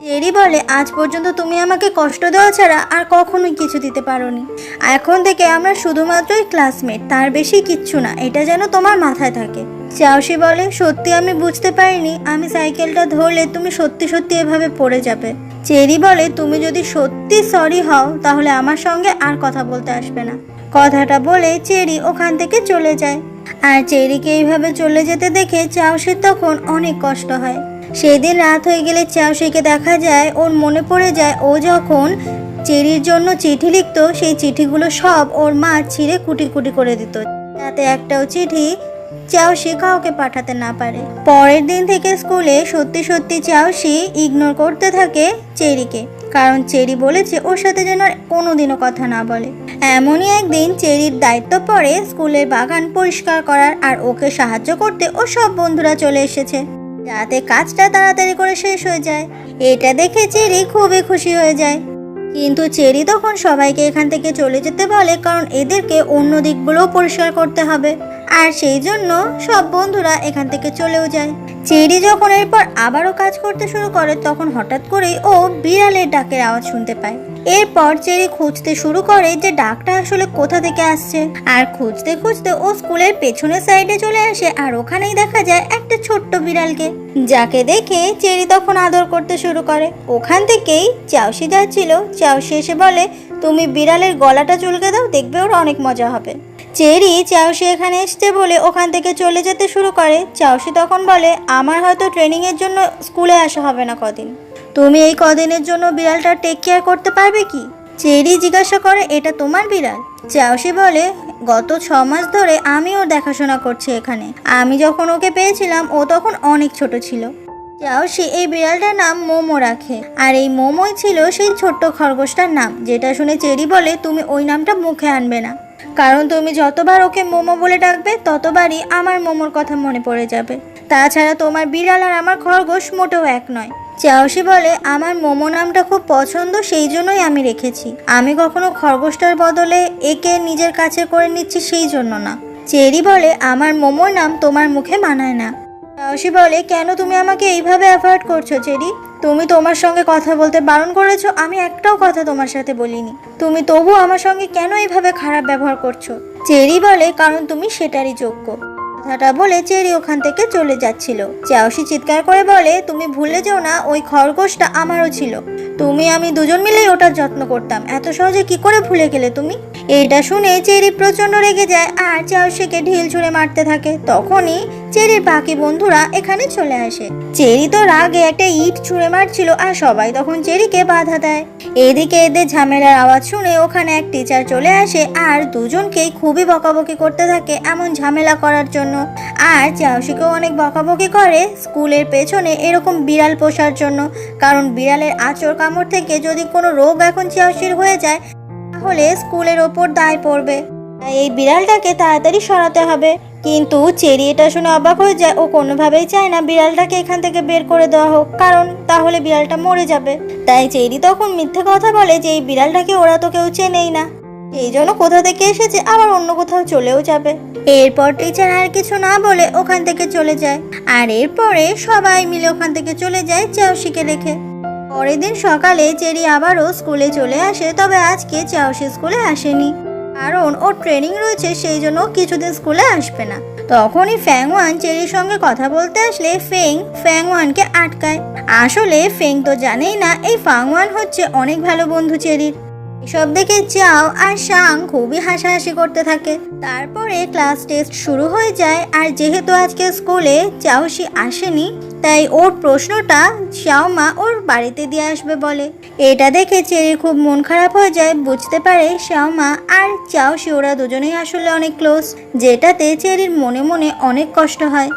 চেরি বলে, আজ পর্যন্ত তুমি আমাকে কষ্ট দেওয়া ছাড়া আর কখনোই কিছু দিতে পারোনি। এখন থেকে আমরা শুধুমাত্রই ক্লাসমেট, তার বেশি কিচ্ছু না, এটা যেন তোমার মাথায় থাকে। চাউসি বলে, সত্যি আমি বুঝতে পারিনি আমি সাইকেলটা ধরলে তুমি সত্যি সত্যি এভাবে পড়ে যাবে। চেরি বলে, তুমি যদি সত্যি সরি হও তাহলে আমার সঙ্গে আর কথা বলতে আসবে না। কথাটা বলে চেরি ওখান থেকে চলে যায়। আর চেরিকে এইভাবে চলে যেতে দেখে চাউসির তখন অনেক কষ্ট হয়। সেদিন রাত হয়ে গেলে চাউসিকে দেখা যায়, ওর মনে পড়ে যায় ও যখন চেরির জন্য চিঠি লিখতো, সেই চিঠিগুলো সব ওর মা ছিঁড়ে কুটি কুটি করে দিত, যাতে একটাও চিঠি চাউসি কাউকে পাঠাতে না পারে। পরের দিন থেকে স্কুলে সত্যি সত্যি চাউসি ইগনোর করতে থাকে চেরিকে, কারণ চেরি বলেছে ওর সাথে যেন কোনোদিনও কথা না বলে। এমনই একদিন চেরির দায়িত্ব পড়ে স্কুলের বাগান পরিষ্কার করার, আর ওকে সাহায্য করতে ও সব বন্ধুরা চলে এসেছে, যাতে কাজটা তাড়াতাড়ি করে শেষ হয়ে যায়। এটা দেখে চেরি খুবই খুশি হয়ে যায়, কিন্তু চেরি তখন সবাইকে এখান থেকে চলে যেতে বলে, কারণ এদেরকে অন্য দিকগুলোও পরিষ্কার করতে হবে। আর সেই জন্য সব বন্ধুরা এখান থেকে চলেও যায়। চেরি যখন এরপর আবারও কাজ করতে শুরু করে তখন হঠাৎ করেই ও বিড়ালের ডাকের আওয়াজ শুনতে পায়। এরপর চেরি খুঁজতে শুরু করে যে ডাকটা আসলে কোথা থেকে আসছে। আর খুঁজতে খুঁজতে ও স্কুলের পেছনের সাইডে চলে আসে আর ওখানেই দেখা যায় একটা ছোট্ট বিড়ালকে, যাকে দেখে চেরি তখন আদর করতে শুরু করে। ওখান থেকেই চাউসি যাচ্ছিল। চাউসি এসে বলে, তুমি বিড়ালের গলাটা চুলকে দাও, দেখবে ওর অনেক মজা হবে। চেরি চাউসি এখানে এসছে বলে ওখান থেকে চলে যেতে শুরু করে। চাউসি তখন বলে, আমার হয়তো ট্রেনিংয়ের জন্য স্কুলে আসা হবে না কদিন, তুমি এই কদিনের জন্য বিড়ালটা টেক কেয়ার করতে পারবে কি? চেরি জিজ্ঞাসা করে, এটা তোমার বিড়াল? চাউসি বলে, গত 6 মাস ধরে আমি ওর দেখাশোনা করছি এখানে। আমি যখন ওকে পেয়েছিলাম ও তখন অনেক ছোট ছিল। চাউসি এই বিড়ালটার নাম মোমো রাখে, আর এই মোমোই ছিল সেই ছোট্ট খরগোশটার নাম। যেটা শুনে চেরি বলে, তুমি ওই নামটা মুখে আনবে না, কারণ তুমি যতবার ওকে মোমো বলে ডাকবে ততবারই আমার মোমোর কথা মনে পড়ে যাবে। তাছাড়া তোমার বিড়াল আর আমার খরগোশ মোটেও এক নয়। চাউসি বলে, আমার মোমো নামটা খুব পছন্দ, সেই জন্যই আমি রেখেছি। আমি কখনো খরগোশটার বদলে একে নিজের কাছে করে নিচ্ছি সেই জন্য না। চেরি বলে, আমার মোমোর নাম তোমার মুখে মানায় না। চাউসি বলে, কেন তুমি আমাকে এইভাবে অ্যাভয়েড করছো চেরি? তুমি তোমার সঙ্গে কথা বলতে বারণ করেছো, আমি একটাও কথা তোমার সাথে বলিনি। তুমি তবু আমার সঙ্গে কেন এইভাবে খারাপ ব্যবহার করছো? চেরি বলে, কারণ তুমি সেটারই যোগ্য। কথাটা বলে চেরি ওখান থেকে চলে যাচ্ছিল। চাউসি চিৎকার করে বলে, তুমি ভুলে যাও না ওই খরগোশটা আমারও ছিল, আমি দুজন মিলেই ওটার যত্ন করতাম, এত সহজে কি করে ভুলে গেলে তুমি? এটা শুনে চেরি প্রচন্ড রেগে যায় আর চাউসিকে ঢিল ছুঁড়ে মারতে থাকে। তখনই চেরির বাকি বন্ধুরা এখানে চলে আসে। চেরি তো রাগে একটা ইট ছুঁড়ে মারছিল আর সবাই তখন চেরিকে বাধা দেয়। এদিকে এদের ঝামেলার আওয়াজ শুনে ওখানে এক টিচার চলে আসে আর দুজনকেই খুবই বকাবকি করতে থাকে এমন ঝামেলা করার জন্য। আর চাউসিকেও অনেক বকাবকি করে স্কুলের পেছনে এরকম বিড়াল পোষার জন্য, কারণ বিড়ালের আঁচড় কামড় থেকে যদি কোনো রোগ এখন চাউসির হয়ে যায় তাহলে স্কুলের ওপর দায় পড়বে। তাই এই বিড়ালটাকে তাড়াতাড়ি সরাতে হবে। কিন্তু চেরি এটা শুনে অবাক হয়ে যায়। ও কোনোভাবেই চায় না বিড়ালটাকে এখান থেকে বের করে দেওয়া হোক, কারণ তাহলে বিড়ালটা মরে যাবে। তাই চেরি তখন মিথ্যে কথা বলে যে এই বিড়ালটাকে ওরা তো কেউ চেনেই না, এই জন্য কোথা থেকে এসেছে আবার অন্য কোথাও চলেও যাবে। এরপর টিচার আর কিছু না বলে ওখান থেকে চলে যায়। আর এরপরে সবাই মিলে ওখান থেকে চলে যায় চাউসিকে রেখে। পরের দিন সকালে চেরি আবারও স্কুলে চলে আসে, তবে আজকে চাউসি স্কুলে আসেনি, কারণ ওর ট্রেনিং রয়েছে, সেই জন্য কিছুদিন স্কুলে আসবে না। তখনই ফ্যাংওয়ান চেরির সঙ্গে কথা বলতে আসলে ফ্যাংওয়ানকে আটকায়। আসলে ফেং তো জানেই না এই ফ্যাংওয়ান হচ্ছে অনেক ভালো বন্ধু চেরির। এসব দেখে চাও আর শাং খুবই হাসাহাসি করতে থাকে। তারপরে ক্লাস টেস্ট শুরু হয়ে যায়। আর যেহেতু আজকে স্কুলে চাউসি আসেনি তাই ওর প্রশ্নটা শাওমা ওর বাড়িতে দিয়ে আসবে বলে। এটা দেখে চেরির খুব মন খারাপ হয়ে যায়। বুঝতে পারে শাওমা আর চাউসি ওরা দুজনেই আসলে অনেক ক্লোজ, যেটাতে চেরির মনে মনে অনেক কষ্ট হয়।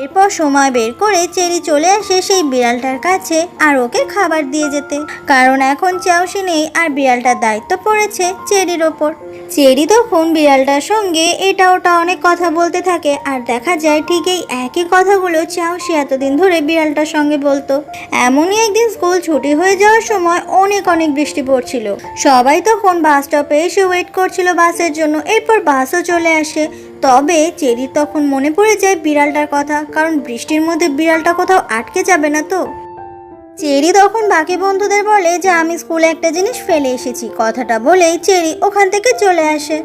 এরপর সময় বের করে চেরি চলে আসে সেই বিড়ালটার কাছে আর ওকে খাবার দিয়ে যেতে, কারণ এখন চাউসি নেই আর বিড়ালটার দায়িত্ব পড়েছে চেরির ওপর। চেরি তখন বিড়ালটার সঙ্গে এটা ওটা অনেক কথা বলতে থাকে আর দেখা যায় ঠিক এই একই কথাগুলো চাউসি এতদিন ধরে বিড়ালটার সঙ্গে বলতো। এমনই একদিন স্কুল ছুটি হয়ে যাওয়ার সময় অনেক বৃষ্টি পড়ছিল। সবাই তখন বাস স্টপে এসে ওয়েট করছিল বাসের জন্য। এরপর বাসও চলে আসে। তবে চেরি তখন মনে পড়ে যায় বিড়ালটার কথা, কারণ বৃষ্টির মধ্যে বিড়ালটা কোথাও আটকে যাবে না তো। চেরি তখন বাকি বন্ধুদের বলে যে আমি স্কুলে একটা জিনিস ফেলে এসেছি। কথাটা বলেই চেরি ওখান থেকে চলে আসে।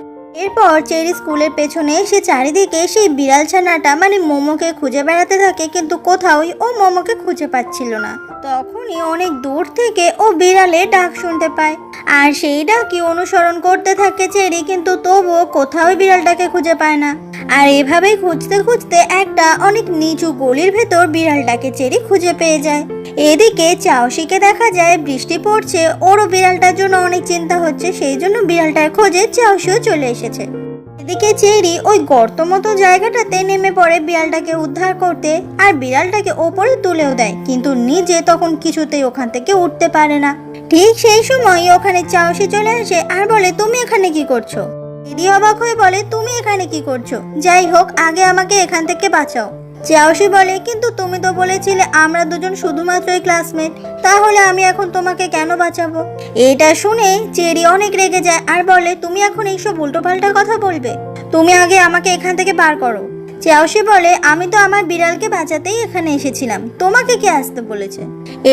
এরপর চেরি স্কুলের পেছনে এসে চারিদিকে সেই বিড়াল ছানাটা মানে মোমোকে খুঁজে বেড়াতে থাকে, কিন্তু কোথাওই ও মোমোকে খুঁজে পাচ্ছিল না। তখনই অনেক দূর থেকে ও বিড়ালের ডাক শুনতে পায় আর সেই ডাকই অনুসরণ করতে থাকে চেরি, কিন্তু তবুও কোথাও বিড়ালটাকে খুঁজে পায় না। আর এভাবেই খুঁজতে খুঁজতে একটা অনেক নিচু গলির ভেতর বিড়ালটাকে চেরি খুঁজে পেয়ে যায়। এদিকে চাউসিকে দেখা যায় বৃষ্টি পড়ছে, ওরও বিড়ালটার জন্য অনেক চিন্তা হচ্ছে, সেই জন্য বিড়ালটার খোঁজে চাউসিও চলে এসেছে। এদিকে চেরি ওই গর্ত মতো জায়গাটাতে নেমে পড়ে বিড়ালটাকে উদ্ধার করতে আর বিড়ালটাকে ওপরে তুলেও দেয়, কিন্তু নিজে তখন কিছুতেই ওখান থেকে উঠতে পারে না। ঠিক সেই সময় ওখানে চাউসি চলে আসে আর বলে, তুমি এখানে কি করছো? চেরি অবাক হয়ে বলে, তুমি এখানে কি করছো? যাই হোক, আগে আমাকে এখান থেকে বাঁচাও। চাউসি বলে, কিন্তু তুমি তো বলেছিলে আমরা দুজন শুধুমাত্রই ক্লাসমেট, তাহলে আমি এখন তোমাকে কেন বাঁচাবো? এটা শুনে চেরি অনেক রেগে যায় আর বলে, তুমি এখন এইসব উল্টোপাল্টা কথা বলবে? তুমি আগে আমাকে এখান থেকে বার করো। চাওশি বলে, আমি তো আমার বিড়ালকে বাঁচাতেই এখানে এসেছিলাম, তোমাকে কে আসতে বলেছে?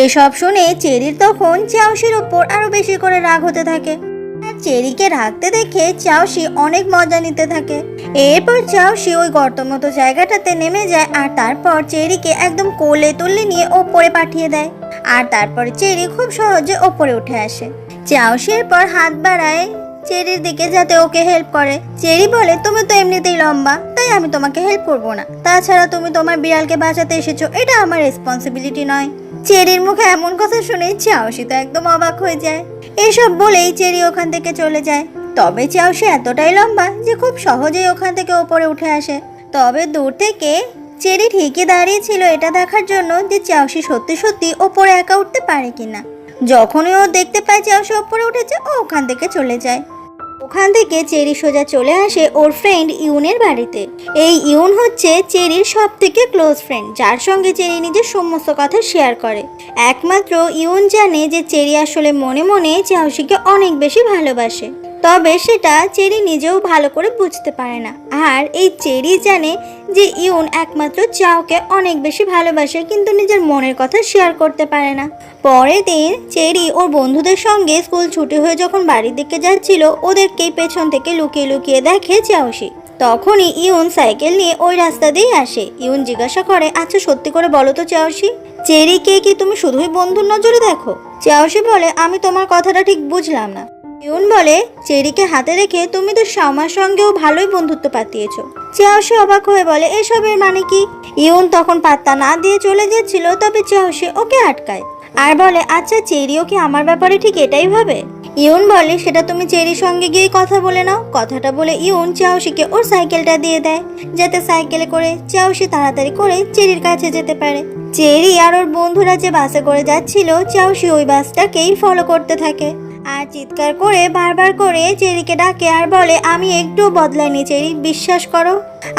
এসব শুনে চেরির তখন চাওশির ওপর আরো বেশি করে রাগ হতে থাকে। আর চেরিকে রাখতে দেখে চাওশি অনেক মজা নিতে থাকে। এরপর চাওশি ওই গর্ত মতো জায়গাটাতে নেমে যায় আর তারপর চেরিকে একদম কোলে তুলে নিয়ে ওপরে পাঠিয়ে দেয়। আর তারপর চেরি খুব সহজে ওপরে উঠে আসে। চাওশি এরপর হাত বাড়ায় চেরির দিকে যাতে ওকে হেল্প করে। চেরি বলে, তুমি তো এমনিতেই লম্বা, তাই আমি তোমাকে হেল্প করবো না। তাছাড়া তুমি তোমার বিড়ালকে বাঁচাতে এসেছো, এটা আমার রেসপন্সিবিলিটি নয়। চেরির মুখে এমন কথা শুনে চাওশি তো একদম অবাক হয়ে যায়। এসব বলেই চেরি ওখান থেকে চলে যায়। তবে চাওশি এতটাই লম্বা যে খুব সহজেই ওখান থেকে ওপরে উঠে আসে। তবে দূর থেকে চেরি ঠিকই দাঁড়িয়ে ছিল এটা দেখার জন্য যে চাওশি সত্যি সত্যি ওপরে একা উঠতে পারে কিনা। যখনই ও দেখতে পায় চাওশি ওপরে উঠেছে, ও ওখান থেকে চলে যায়। ওখান থেকে চেরি সোজা চলে আসে ওর ফ্রেন্ড ইউনের বাড়িতে। এই ইউন হচ্ছে চেরির সব থেকে ক্লোজ ফ্রেন্ড, যার সঙ্গে চেরি নিজের সমস্ত কথা শেয়ার করে। একমাত্র ইউন জানে যে চেরি আসলে মনে মনে চাওশিকে অনেক বেশি ভালোবাসে, তবে সেটা চেরি নিজেও ভালো করে বুঝতে পারে না। আর এই চেরি জানে যে ইউন একমাত্র চাওকে অনেক বেশি ভালোবাসে, কিন্তু নিজের মনের কথা শেয়ার করতে পারে না। পরের দিন চেরি ওর বন্ধুদের সঙ্গে স্কুল ছুটি হয়ে যখন বাড়ির দিকে যাচ্ছিল, ওদেরকেই পেছন থেকে লুকিয়ে লুকিয়ে দেখে চাওশি। তখনই ইউন সাইকেল নিয়ে ওই রাস্তা দিয়ে আসে। ইউন জিজ্ঞাসা করে, আচ্ছা সত্যি করে বলো তো চাওশি, চেরিকে কি তুমি শুধুই বন্ধুর নজরে দেখো? চাওশি বলে, আমি তোমার কথাটা ঠিক বুঝলাম না। ইউন বলে, চেরিকে হাতে রেখে তুমি তো শাওমার সঙ্গেও ভালোই বন্ধুত্ব পাতিয়েছো। চাওশি অবাক হয়ে বলে, এসবের মানে কি? ইউন তখন পাত্তা না দিয়ে চলে যাচ্ছিল, তবে চাওশি ওকে আটকায় আর বলে, আচ্ছা চেরিও কি আমার ব্যাপারে ঠিক এটাই ভাবে? ইউন বলে, সেটা তুমি চেরির সঙ্গে গিয়ে কথা বলে নাও। কথাটা বলে ইউন চাওশিকে ওর সাইকেলটা দিয়ে দেয়, যাতে সাইকেলে করে চাওশি তাড়াতাড়ি করে চেরির কাছে যেতে পারে। চেরি আর ওর বন্ধুরা যে বাসে করে যাচ্ছিল, চাওশি ওই বাসটাকেই ফলো করতে থাকে আর চিৎকার করে বারবার করে চেরিকে ডাকে আর বলে, আমি একটু বদলাইনি চেরি, বিশ্বাস করো।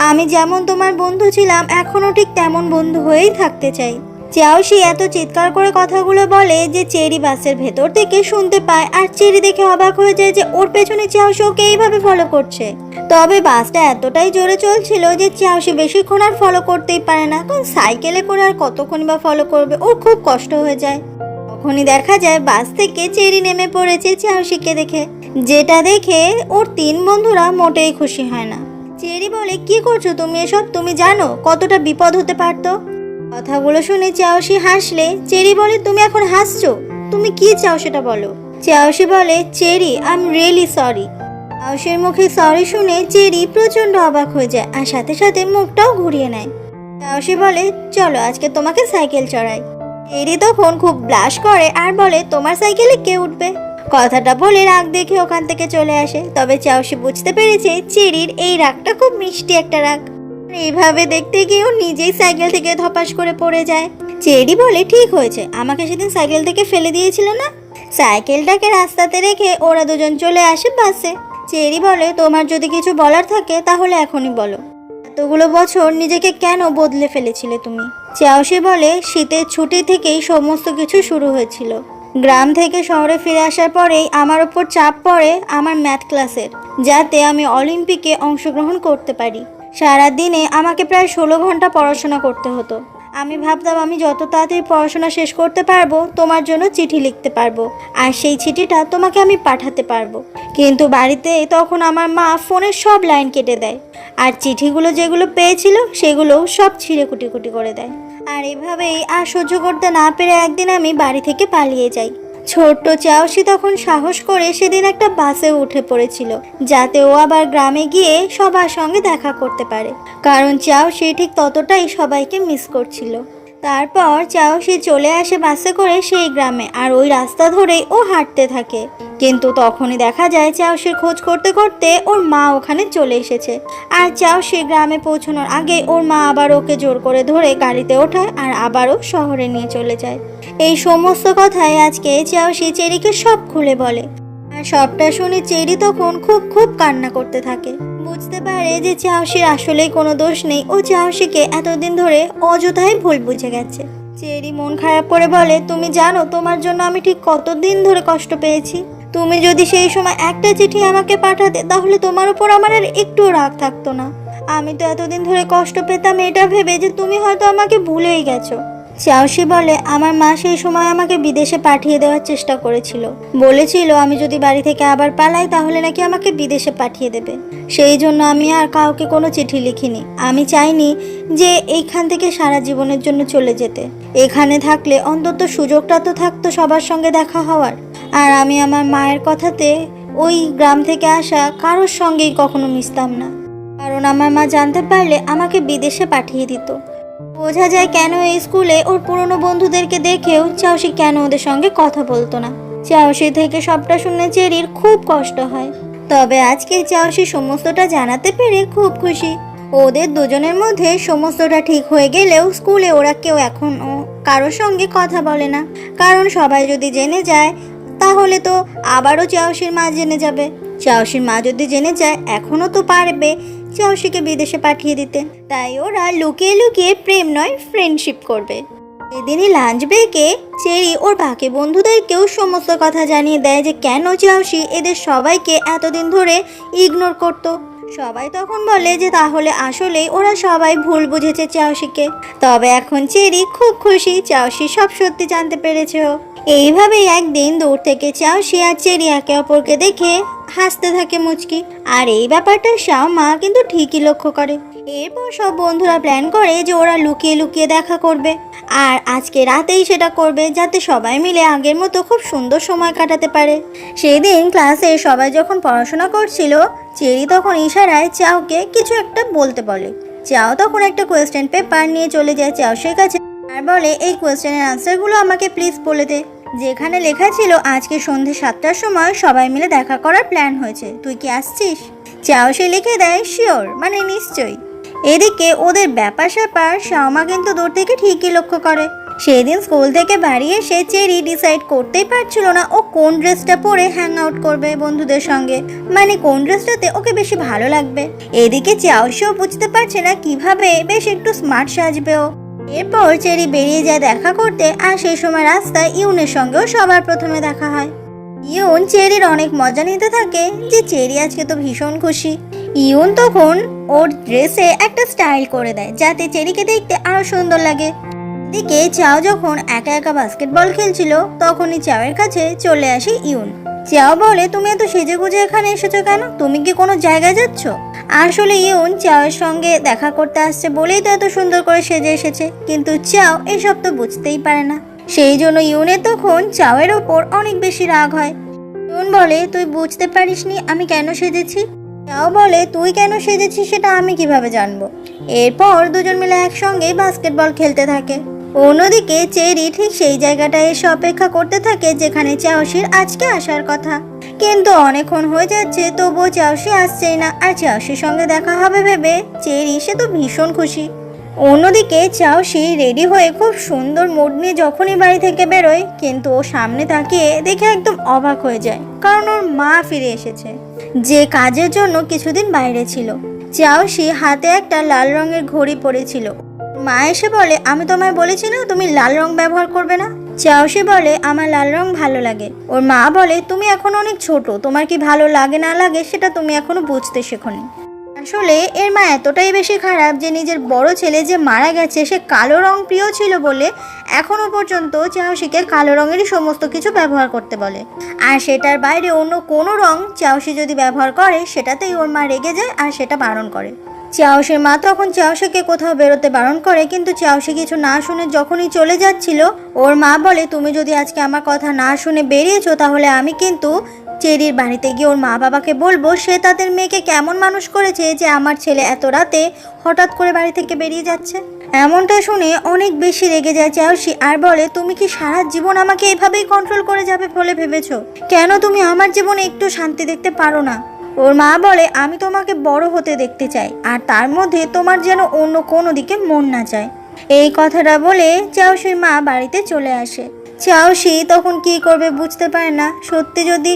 আমি যেমন তোমার বন্ধু ছিলাম, এখনো ঠিক তেমন বন্ধু হয়েই থাকতে চাই। চাওশি এত চিৎকার করে কথাগুলো বলে যে চেরি বাসের ভেতর থেকে শুনতে পায়। আর চেরি দেখে অবাক হয়ে যায় যে ওর পেছনে চাওশি ওকে এইভাবে ফলো করছে। তবে বাসটা এতটাই জোরে চলছিল যে চাওশি বেশিক্ষণ আর ফলো করতেই পারে না, কারণ সাইকেলে করে আর কতক্ষণই বা ফলো করবে, ওর খুব কষ্ট হয়ে যায়। তখনই দেখা যায় বাস থেকে চেরি নেমে পড়েছে চাওশিকে দেখে, যেটা দেখে ওর তিন বন্ধুরা মোটেই খুশি হয় না। চেরি বলে, কি করছো তুমি এসব? তুমি জানো কতটা বিপদ হতে পারতো? কথাগুলো শুনে চাওশি হাসলে চেরি বলে, তুমি এখন হাসছো? তুমি কি চাও সেটা বলো। চাওশি বলে, Cherry I am really sorry. চাওশির মুখে সরি শুনে চেরি প্রচন্ড অবাক হয়ে যায় আর সাথে সাথে মুখটাও ঘুরিয়ে নেয়। চাওশি বলে, চলো আজকে তোমাকে সাইকেল চড়াই। চেরি তখন খুব ব্লাশ করে আর বলে, তোমার সাইকেলে কে উঠবে? কথাটা বলে রাগ দেখে ওখান থেকে চলে আসে। তবে চাওশি বুঝতে পেরেছে চেরির এই রাগটা খুব মিষ্টি একটা রাগ। এইভাবে দেখতে গিয়েও নিজেই সাইকেল থেকে ধপাস করে পড়ে যায়। চেরি বলে, ঠিক হয়েছে, আমাকে সেদিন সাইকেল থেকে ফেলে দিয়েছিল না? সাইকেলটাকে রাস্তাতে রেখে ওরা দুজন চলে আসে বাসে। চেরি বলে, তোমার যদি কিছু বলার থাকে তাহলে এখনই বলো। এতগুলো বছর নিজেকে কেন বদলে ফেলেছিলে তুমি? চাওশি বলে, শীতের ছুটি থেকেই সমস্ত কিছু শুরু হয়েছিল। গ্রাম থেকে শহরে ফিরে আসার পরেই আমার ওপর চাপ পড়ে আমার ম্যাথ ক্লাসের, যাতে আমি অলিম্পিকে অংশগ্রহণ করতে পারি। সারাদিনে আমাকে প্রায় 16 ঘন্টা পড়াশোনা করতে হতো। আমি ভাবতাম আমি যত তাড়াতাড়ি পড়াশোনা শেষ করতে পারবো তোমার জন্য চিঠি লিখতে পারবো, আর সেই চিঠিটা তোমাকে আমি পাঠাতে পারবো। কিন্তু বাড়িতে তখন আমার মা ফোনের সব লাইন কেটে দেয়, আর চিঠিগুলো যেগুলো পেয়েছিল সেগুলোও সব ছিঁড়ে কুটি কুটি করে দেয়। আর এভাবেই আর সহ্য করতে না পেরে একদিন আমি বাড়ি থেকে পালিয়ে যাই। ছোট্ট চাওশি তখন সাহস করে সেদিন একটা বাসে উঠে পড়েছিল, যাতে ও আবার গ্রামে গিয়ে সবার সঙ্গে দেখা করতে পারে, কারণ চাওশি ঠিক ততটাই সবাইকে মিস করছিল। তারপর চাওশি চলে আসে বাসে করে সেই গ্রামে, আর ওই রাস্তা ধরেই ও হাঁটতে থাকে। কিন্তু তখনই দেখা যায় চাওশির খোঁজ করতে করতে ওর মা ওখানে চলে এসেছে। আর চাওশি গ্রামে পৌঁছানোর আগে ওর মা আবার ওকে জোর করে ধরে গাড়িতে ওঠায় আর আবারও শহরে নিয়ে চলে যায়। এই সমস্ত কথাই আজকে চাওশি চেরিকে সব খুলে বলে, আর সবটা শুনে চেরি তখন খুব খুব কান্না করতে থাকে। বুঝতে পারে যে চাওশির আসলেই কোনো দোষ নেই, ও চাওশিকে এতদিন ধরে অযথাই ভুল বুঝে গেছে। চেরি মন খারাপ করে বলে, তুমি জানো তোমার জন্য আমি ঠিক কতদিন ধরে কষ্ট পেয়েছি? তুমি যদি সেই সময় একটা চিঠি আমাকে পাঠাতে তাহলে তোমার উপর আমার আর একটু রাগ থাকতো না। আমি তো এতদিন ধরে কষ্ট পেতাম এটা ভেবে যে তুমি হয়তো আমাকে ভুলেই গেছো। চাওশি বলে, আমার মা সেই সময় আমাকে বিদেশে পাঠিয়ে দেওয়ার চেষ্টা করেছিল, বলেছিল আমি যদি বাড়ি থেকে আবার পালাই তাহলে নাকি আমাকে বিদেশে পাঠিয়ে দেবে। সেই জন্য আমি আর কাউকে কোনো চিঠি লিখিনি। আমি চাইনি যে এইখান থেকে সারা জীবনের জন্য চলে যেতে। এখানে থাকলে অন্তত সুযোগটা তো থাকতো সবার সঙ্গে দেখা হওয়ার। আর আমি আমার মায়ের কথাতে ওই গ্রাম থেকে আসা কারোর সঙ্গেই কখনো মিশতাম না, কারণ আমার মা জানতে পারলে আমাকে বিদেশে পাঠিয়ে দিত। বোঝা যায় কেন এই স্কুলে ওর পুরনো বন্ধুদেরকে দেখেও চাওশি কেন ওদের সঙ্গে কথা বলতো না। চাওশি থেকে সবটা শুনে চেরির খুব কষ্ট হয়। তবে আজকে চাওশি সমস্তটা জানাতে পেরে খুব খুশি। ওদের দুজনের মধ্যে সমস্তটা ঠিক হয়ে গেলেও স্কুলে ওরা কেউ এখনও কারোর সঙ্গে কথা বলে না, কারণ সবাই যদি জেনে যায় তাহলে তো আবারও চাওশির মা জেনে যাবে। চাওশির মা যদি জেনে যায় এখনও তো পারবে চাওশিকে বিদেশে পাঠিয়ে দিতে। তাই ওরা লুকিয়ে লুকিয়ে প্রেম নয় ফ্রেন্ডশিপ করবে। এদিনই লাঞ্চ ব্রেকে চেরি ওর বাকি বন্ধুদেরকেও সমস্ত কথা জানিয়ে দেয় যে কেন চাওশি এদের সবাইকে এতদিন ধরে ইগনোর করতো। সবাই তখন বলে যে তাহলে আসলেই ওরা সবাই ভুল বুঝেছে চাওশিকে। তবে এখন চেরি খুব খুশি চাওশি সব সত্যি জানতে পেরেছে। এইভাবেই একদিন দূর থেকে চাওশি আর চেরি একে অপরকে দেখে হাসতে থাকে মুচকি। আর এই ব্যাপারটা মা কিন্তু ঠিকই লক্ষ্য করে। এরপর সব বন্ধুরা প্ল্যান করে যে ওরা লুকিয়ে লুকিয়ে দেখা করবে, আর আজকে রাতেই সেটা করবে যাতে সবাই মিলে আগের মতো খুব সুন্দর সময় কাটাতে পারে। সেদিন ক্লাসে সবাই যখন পড়াশোনা করছিল চেরি তখন ইশারায় চাওকে কিছু একটা বলতে বলে। চাও তখন একটা কোয়েশ্চেন পেপার নিয়ে চলে যায় চাওশির কাছে আর বলে, এই কোয়েশ্চেনের আনসারগুলো আমাকে প্লিজ বলে দে। যেখানে লেখা ছিল আজকে সন্ধ্যে 7টার সময় সবাই মিলে দেখা করার প্ল্যান হয়েছে, তুই কি আসছিস? চাওশি লিখে দেয় শিওর, মানে নিশ্চয়ই। এদিকে ওদের ব্যাপার স্যাপার শাওমা কিন্তু দূর থেকে ঠিকই লক্ষ্য করে। সেদিন স্কুল থেকে বাড়ি এসে চেরি ডিসাইড করতেই পারছিল না ও কোন ড্রেসটা পরে হ্যাং আউট করবে বন্ধুদের সঙ্গে, মানে কোন ড্রেসটাতে ওকে বেশি ভালো লাগবে। এদিকে চাওশিও বুঝতে পারছে না কিভাবে বেশ একটু স্মার্ট সাজবে ও। এরপর চেরি বেরিয়ে যায় দেখা করতে, আর সেই সময় রাস্তায় ইউনের সঙ্গেও সবার প্রথমে দেখা হয়। ইউন চেরির অনেক মজা নিতে থাকে যে চেরি আজকে তো ভীষণ খুশি। ইউন তখন ওর ড্রেসে একটা স্টাইল করে দেয় যাতে চেরিকে দেখতে আরো সুন্দর লাগে। এদিকে চাও যখন একা একা বাস্কেটবল খেলছিল তখনই চাওয়ের কাছে চলে আসে ইউন। চাও বলে, তুমি এত সেজে গুজে এখানে এসেছো কেন? তুমি কি কোনো জায়গায় যাচ্ছ? আসলে ইউন চাওয়ের সঙ্গে দেখা করতে আসছে বলেই তো এত সুন্দর করে সেজে এসেছে, কিন্তু চাও এসব তো বুঝতেই পারে না। সেই জন্য ইউনের তখন চাওয়ের ওপর অনেক বেশি রাগ হয়। ইউন বলে, তুই বুঝতে পারিসনি আমি কেন সেজেছি? চাও বলে, তুই কেন সেজেছিস সেটা আমি কিভাবে জানবো? এরপর দুজন মিলে একসঙ্গে বাস্কেটবল খেলতে থাকে। অন্যদিকে চেরি ঠিক সেই জায়গাটায় এসে অপেক্ষা করতে থাকে যেখানে চাওশির আজকে আসার কথা, কিন্তু অনেকক্ষণ হয়ে যাচ্ছে তবুও চাওশি আসছেই না। আর চাওশির সঙ্গে দেখা হবে ভেবে চেরি সে তো ভীষণ খুশি। অন্যদিকে চাওশি রেডি হয়ে খুব সুন্দর মুড নিয়ে যখনই বাড়ি থেকে বেরোয়, কিন্তু ও সামনে তাকিয়ে দেখে একদম অবাক হয়ে যায়, কারণ ওর মা ফিরে এসেছে যে কাজের জন্য কিছুদিন বাইরে ছিল। চাওশি হাতে একটা লাল রঙের ঘড়ি পরেছিল। মা এসে বলে, আমি তোমায় বলেছি না তুমি লাল রং ব্যবহার করবে না? চাওশি বলে, আমার লাল রং ভালো লাগে। ওর মা বলে, তুমি এখন অনেক ছোট, তোমার কি ভালো লাগে না লাগে সেটা তুমি এখনো বুঝতে শেখোনি। আসলে এর মা এতটাই বেশি খারাপ যে নিজের বড় ছেলে যে মারা গেছে সে কালো রং প্রিয় ছিল বলে এখনো পর্যন্ত চাওশিকে কালো রঙেরই সমস্ত কিছু ব্যবহার করতে বলে, আর সেটার বাইরে অন্য কোনো রং চাওশি যদি ব্যবহার করে সেটাতেই ওর মা রেগে যায় আর সেটা বারণ করে। চাওশির মা তখন চাওশিকে কোথাও বেরোতে বারণ করে, কিন্তু চাওশি কিছু না শুনে যখনই চলে যাচ্ছিল ওর মা বলে, তুমি যদি আজকে আমার কথা না শুনে বেরিয়েছো তাহলে আমি কিন্তু চেরির বাড়িতে গিয়ে ওর মা বাবাকে বলবো সে তাদের মেয়েকে কেমন মানুষ করেছে যে আমার ছেলে এত রাতে হঠাৎ করে বাড়ি থেকে বেরিয়ে যাচ্ছে। এমনটা শুনে অনেক বেশি রেগে যায় চাওশি আর বলে, তুমি কি সারা জীবন আমাকে এভাবেই কন্ট্রোল করে যাবে বলে ভেবেছো? কেন তুমি আমার জীবনে একটু শান্তি দেখতে পারো না? ওর মা বলে, আমি তোমাকে বড় হতে দেখতে চাই, আর তার মধ্যে তোমার যেন অন্য কোনো দিকে মন না যায়। এই কথাটা বলে চাওশির মা বাড়িতে চলে আসে। চাওশি তখন কি করবে বুঝতে পারে না। সত্যি যদি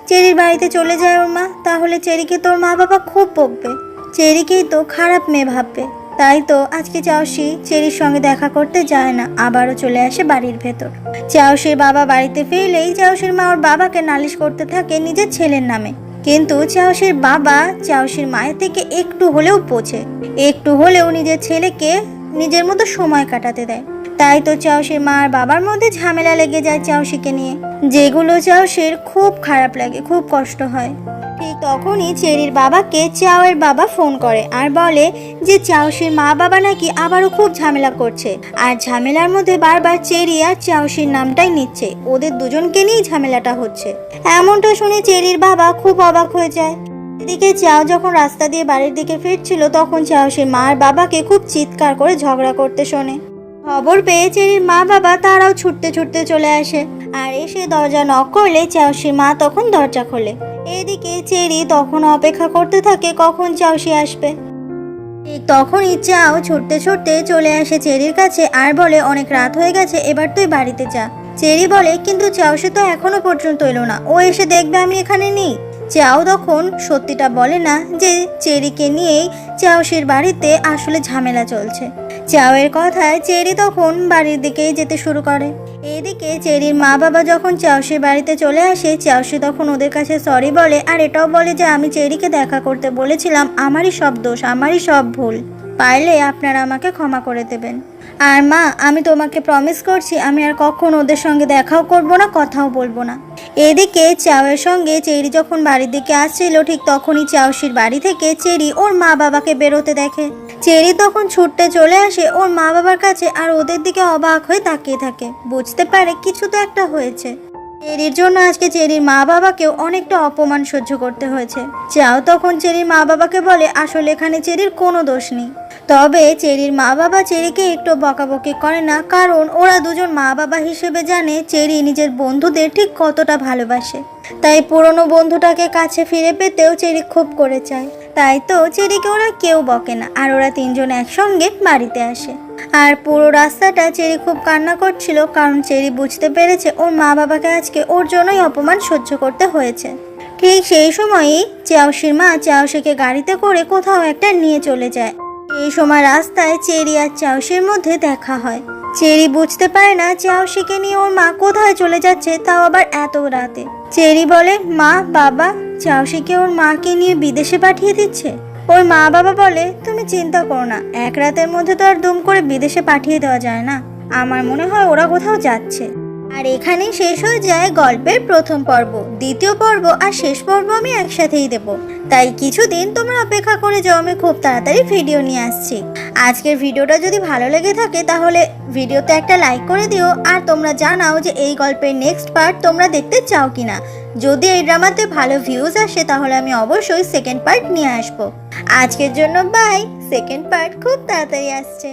চেরির বাড়িতে চলে যায় ওর মা, তাহলে চেরিকে তোর মা বাবা খুব বকবে, চেরিকেই তো খারাপ মেয়ে ভাববে। তাই তো আজকে চাওশি চেরির সঙ্গে দেখা করতে যায় না, আবারও চলে আসে বাড়ির ভেতর। চাওশির বাবা বাড়িতে ফিরলেই চাওশির মা ওর বাবাকে নালিশ করতে থাকে নিজের ছেলের নামে। কিন্তু চাওশির বাবা চাওশির মায়ের থেকে একটু হলেও বোঝে, একটু হলেও নিজের ছেলেকে নিজের মতো সময় কাটাতে দেয়। তাই তো চাওশির মা আর বাবার মধ্যে ঝামেলা লেগে যায় চাওশিকে নিয়ে, যেগুলো চাওশির খুব খারাপ লাগে, খুব কষ্ট হয়। ঠিক তখনই চেরির বাবাকে চাওয়ের বাবা ফোন করে আর বলে যে চাওশির মা বাবা নাকি আবারও খুব ঝামেলা করছে, আর ঝামেলার মধ্যে বারবার চেরি আর চাওশির নামটাই নিচ্ছে, ওদের দুজনকে নিয়েই ঝামেলাটা হচ্ছে। এমনটা শুনে চেরির বাবা খুব অবাক হয়ে যায়। এদিকে চাও যখন রাস্তা দিয়ে বাড়ির দিকে ফিরছিল তখন চাওশির মা আর বাবাকে খুব চিৎকার করে ঝগড়া করতে শোনে। খবর পেয়ে চেরির মা বাবা তারাও ছুটতে ছুটতে চলে আসে, আর এসে দরজা নক করলে চাওশির মা তখন দরজা খোলে। এদিকে চেরি তখন অপেক্ষা করতে থাকে কখন চাওশি আসবে। ঠিক তখনই চাও ছুটতে ছুটতে চলে আসে চেরির কাছে আর বলে অনেক রাত হয়ে গেছে, এবার তুই বাড়িতে যা। চেরি বলে কিন্তু চাওশি তো এখনো পর্যন্ত এলো না, ও এসে দেখবে আমি এখানে নেই। চাও তখন সত্যিটা বলে না যে চেরিকে নিয়েই চাওশির বাড়িতে আসলে ঝামেলা চলছে। চাওয়ের কথায় চেরি তখন বাড়ির দিকেই যেতে শুরু করে। এদিকে চেরির মা বাবা যখন চাওশির বাড়িতে চলে আসে, চাওশি তখন ওদের কাছে সরি বলে আর এটাও বলে যে আমি চেরিকে দেখা করতে বলেছিলাম, আমারই সব দোষ, আমারই সব ভুল, পারলে আপনারা আমাকে ক্ষমা করে দেবেন। আর মা, আমি তোমাকে প্রমিস করছি আমি আর কখন ওদের সঙ্গে দেখাও করব না, কথাও বলবো না। এদিকে চাওয়ের সঙ্গে চেরি যখন বাড়ির দিকে আসছিল ঠিক তখনই চাওশির বাড়ি থেকে চেরি ওর মা বাবাকে বেরোতে দেখে। চেরি তখন ছুটতে চলে আসে ওর মা বাবার কাছে আর ওদের দিকে অবাক হয়ে তাকিয়ে থাকে, বুঝতে পারে কিছু তো একটা হয়েছে। চেরির জন্য আজকে চেরির মা বাবাকেও অনেকটা অপমান সহ্য করতে হয়েছে। চাও তখন চেরির মা বাবাকে বলে আসলে এখানে চেরির কোনো দোষ নেই, তবে চেরির মা বাবা চেরিকে একটু বকাবকি করে না, কারণ ওরা দুজন মা বাবা হিসেবে জানে চেরি নিজের বন্ধুদের ঠিক কতটা ভালোবাসে। তাই পুরনো বন্ধুটাকে কাছে ফিরে পেতেও চেরি খুব করে চায়। তাই তো চেরিকে ওরা কেউ বকে না, আর ওরা তিনজন একসঙ্গে বাড়িতে আসে। আর পুরো রাস্তাটা চেরি খুব কান্না করছিল, কারণ চেরি বুঝতে পেরেছে ওর মা বাবাকে আজকে ওর জন্যই অপমান সহ্য করতে হয়েছে। ঠিক সেই সময়ই চাওশির মা চাওশিকে গাড়িতে করে কোথাও একটা নিয়ে চলে যায়। এই সময় রাস্তায় চেরি আর চাওশির মধ্যে দেখা হয়। চেরি বুঝতে পারে না চাওশিকে নিয়ে ওর মা কোথায় চলে যাচ্ছে, তাও আবার এত রাতে। চেরি বলে মা বাবা, চাওশিকে ওর মাকে নিয়ে বিদেশে পাঠিয়ে দিচ্ছে। ওর মা বাবা বলে তুমি চিন্তা করো না, এক রাতের মধ্যে তো আর দুম করে বিদেশে পাঠিয়ে দেওয়া যায় না, আমার মনে হয় ওরা কোথাও যাচ্ছে। আর এখানেই শেষ হয়ে যায় গল্পের প্রথম পর্ব। দ্বিতীয় পর্ব আর শেষ পর্ব আমি একসাথেই দেব, তাই কিছুদিন তোমরা অপেক্ষা করে যাও, আমি খুব তাড়াতাড়ি ভিডিও নিয়ে আসছি। আজকের ভিডিওটা যদি ভালো লেগে থাকে তাহলে ভিডিওতে একটা লাইক করে দিও, আর তোমরা জানাও যে এই গল্পের নেক্সট পার্ট তোমরা দেখতে চাও কিনা। যদি এই ড্রামাতে ভালো ভিউজ আসে তাহলে আমি অবশ্যই সেকেন্ড পার্ট নিয়ে আসবো। আজকের জন্য বাই, সেকেন্ড পার্ট খুব তাড়াতাড়ি আসছে।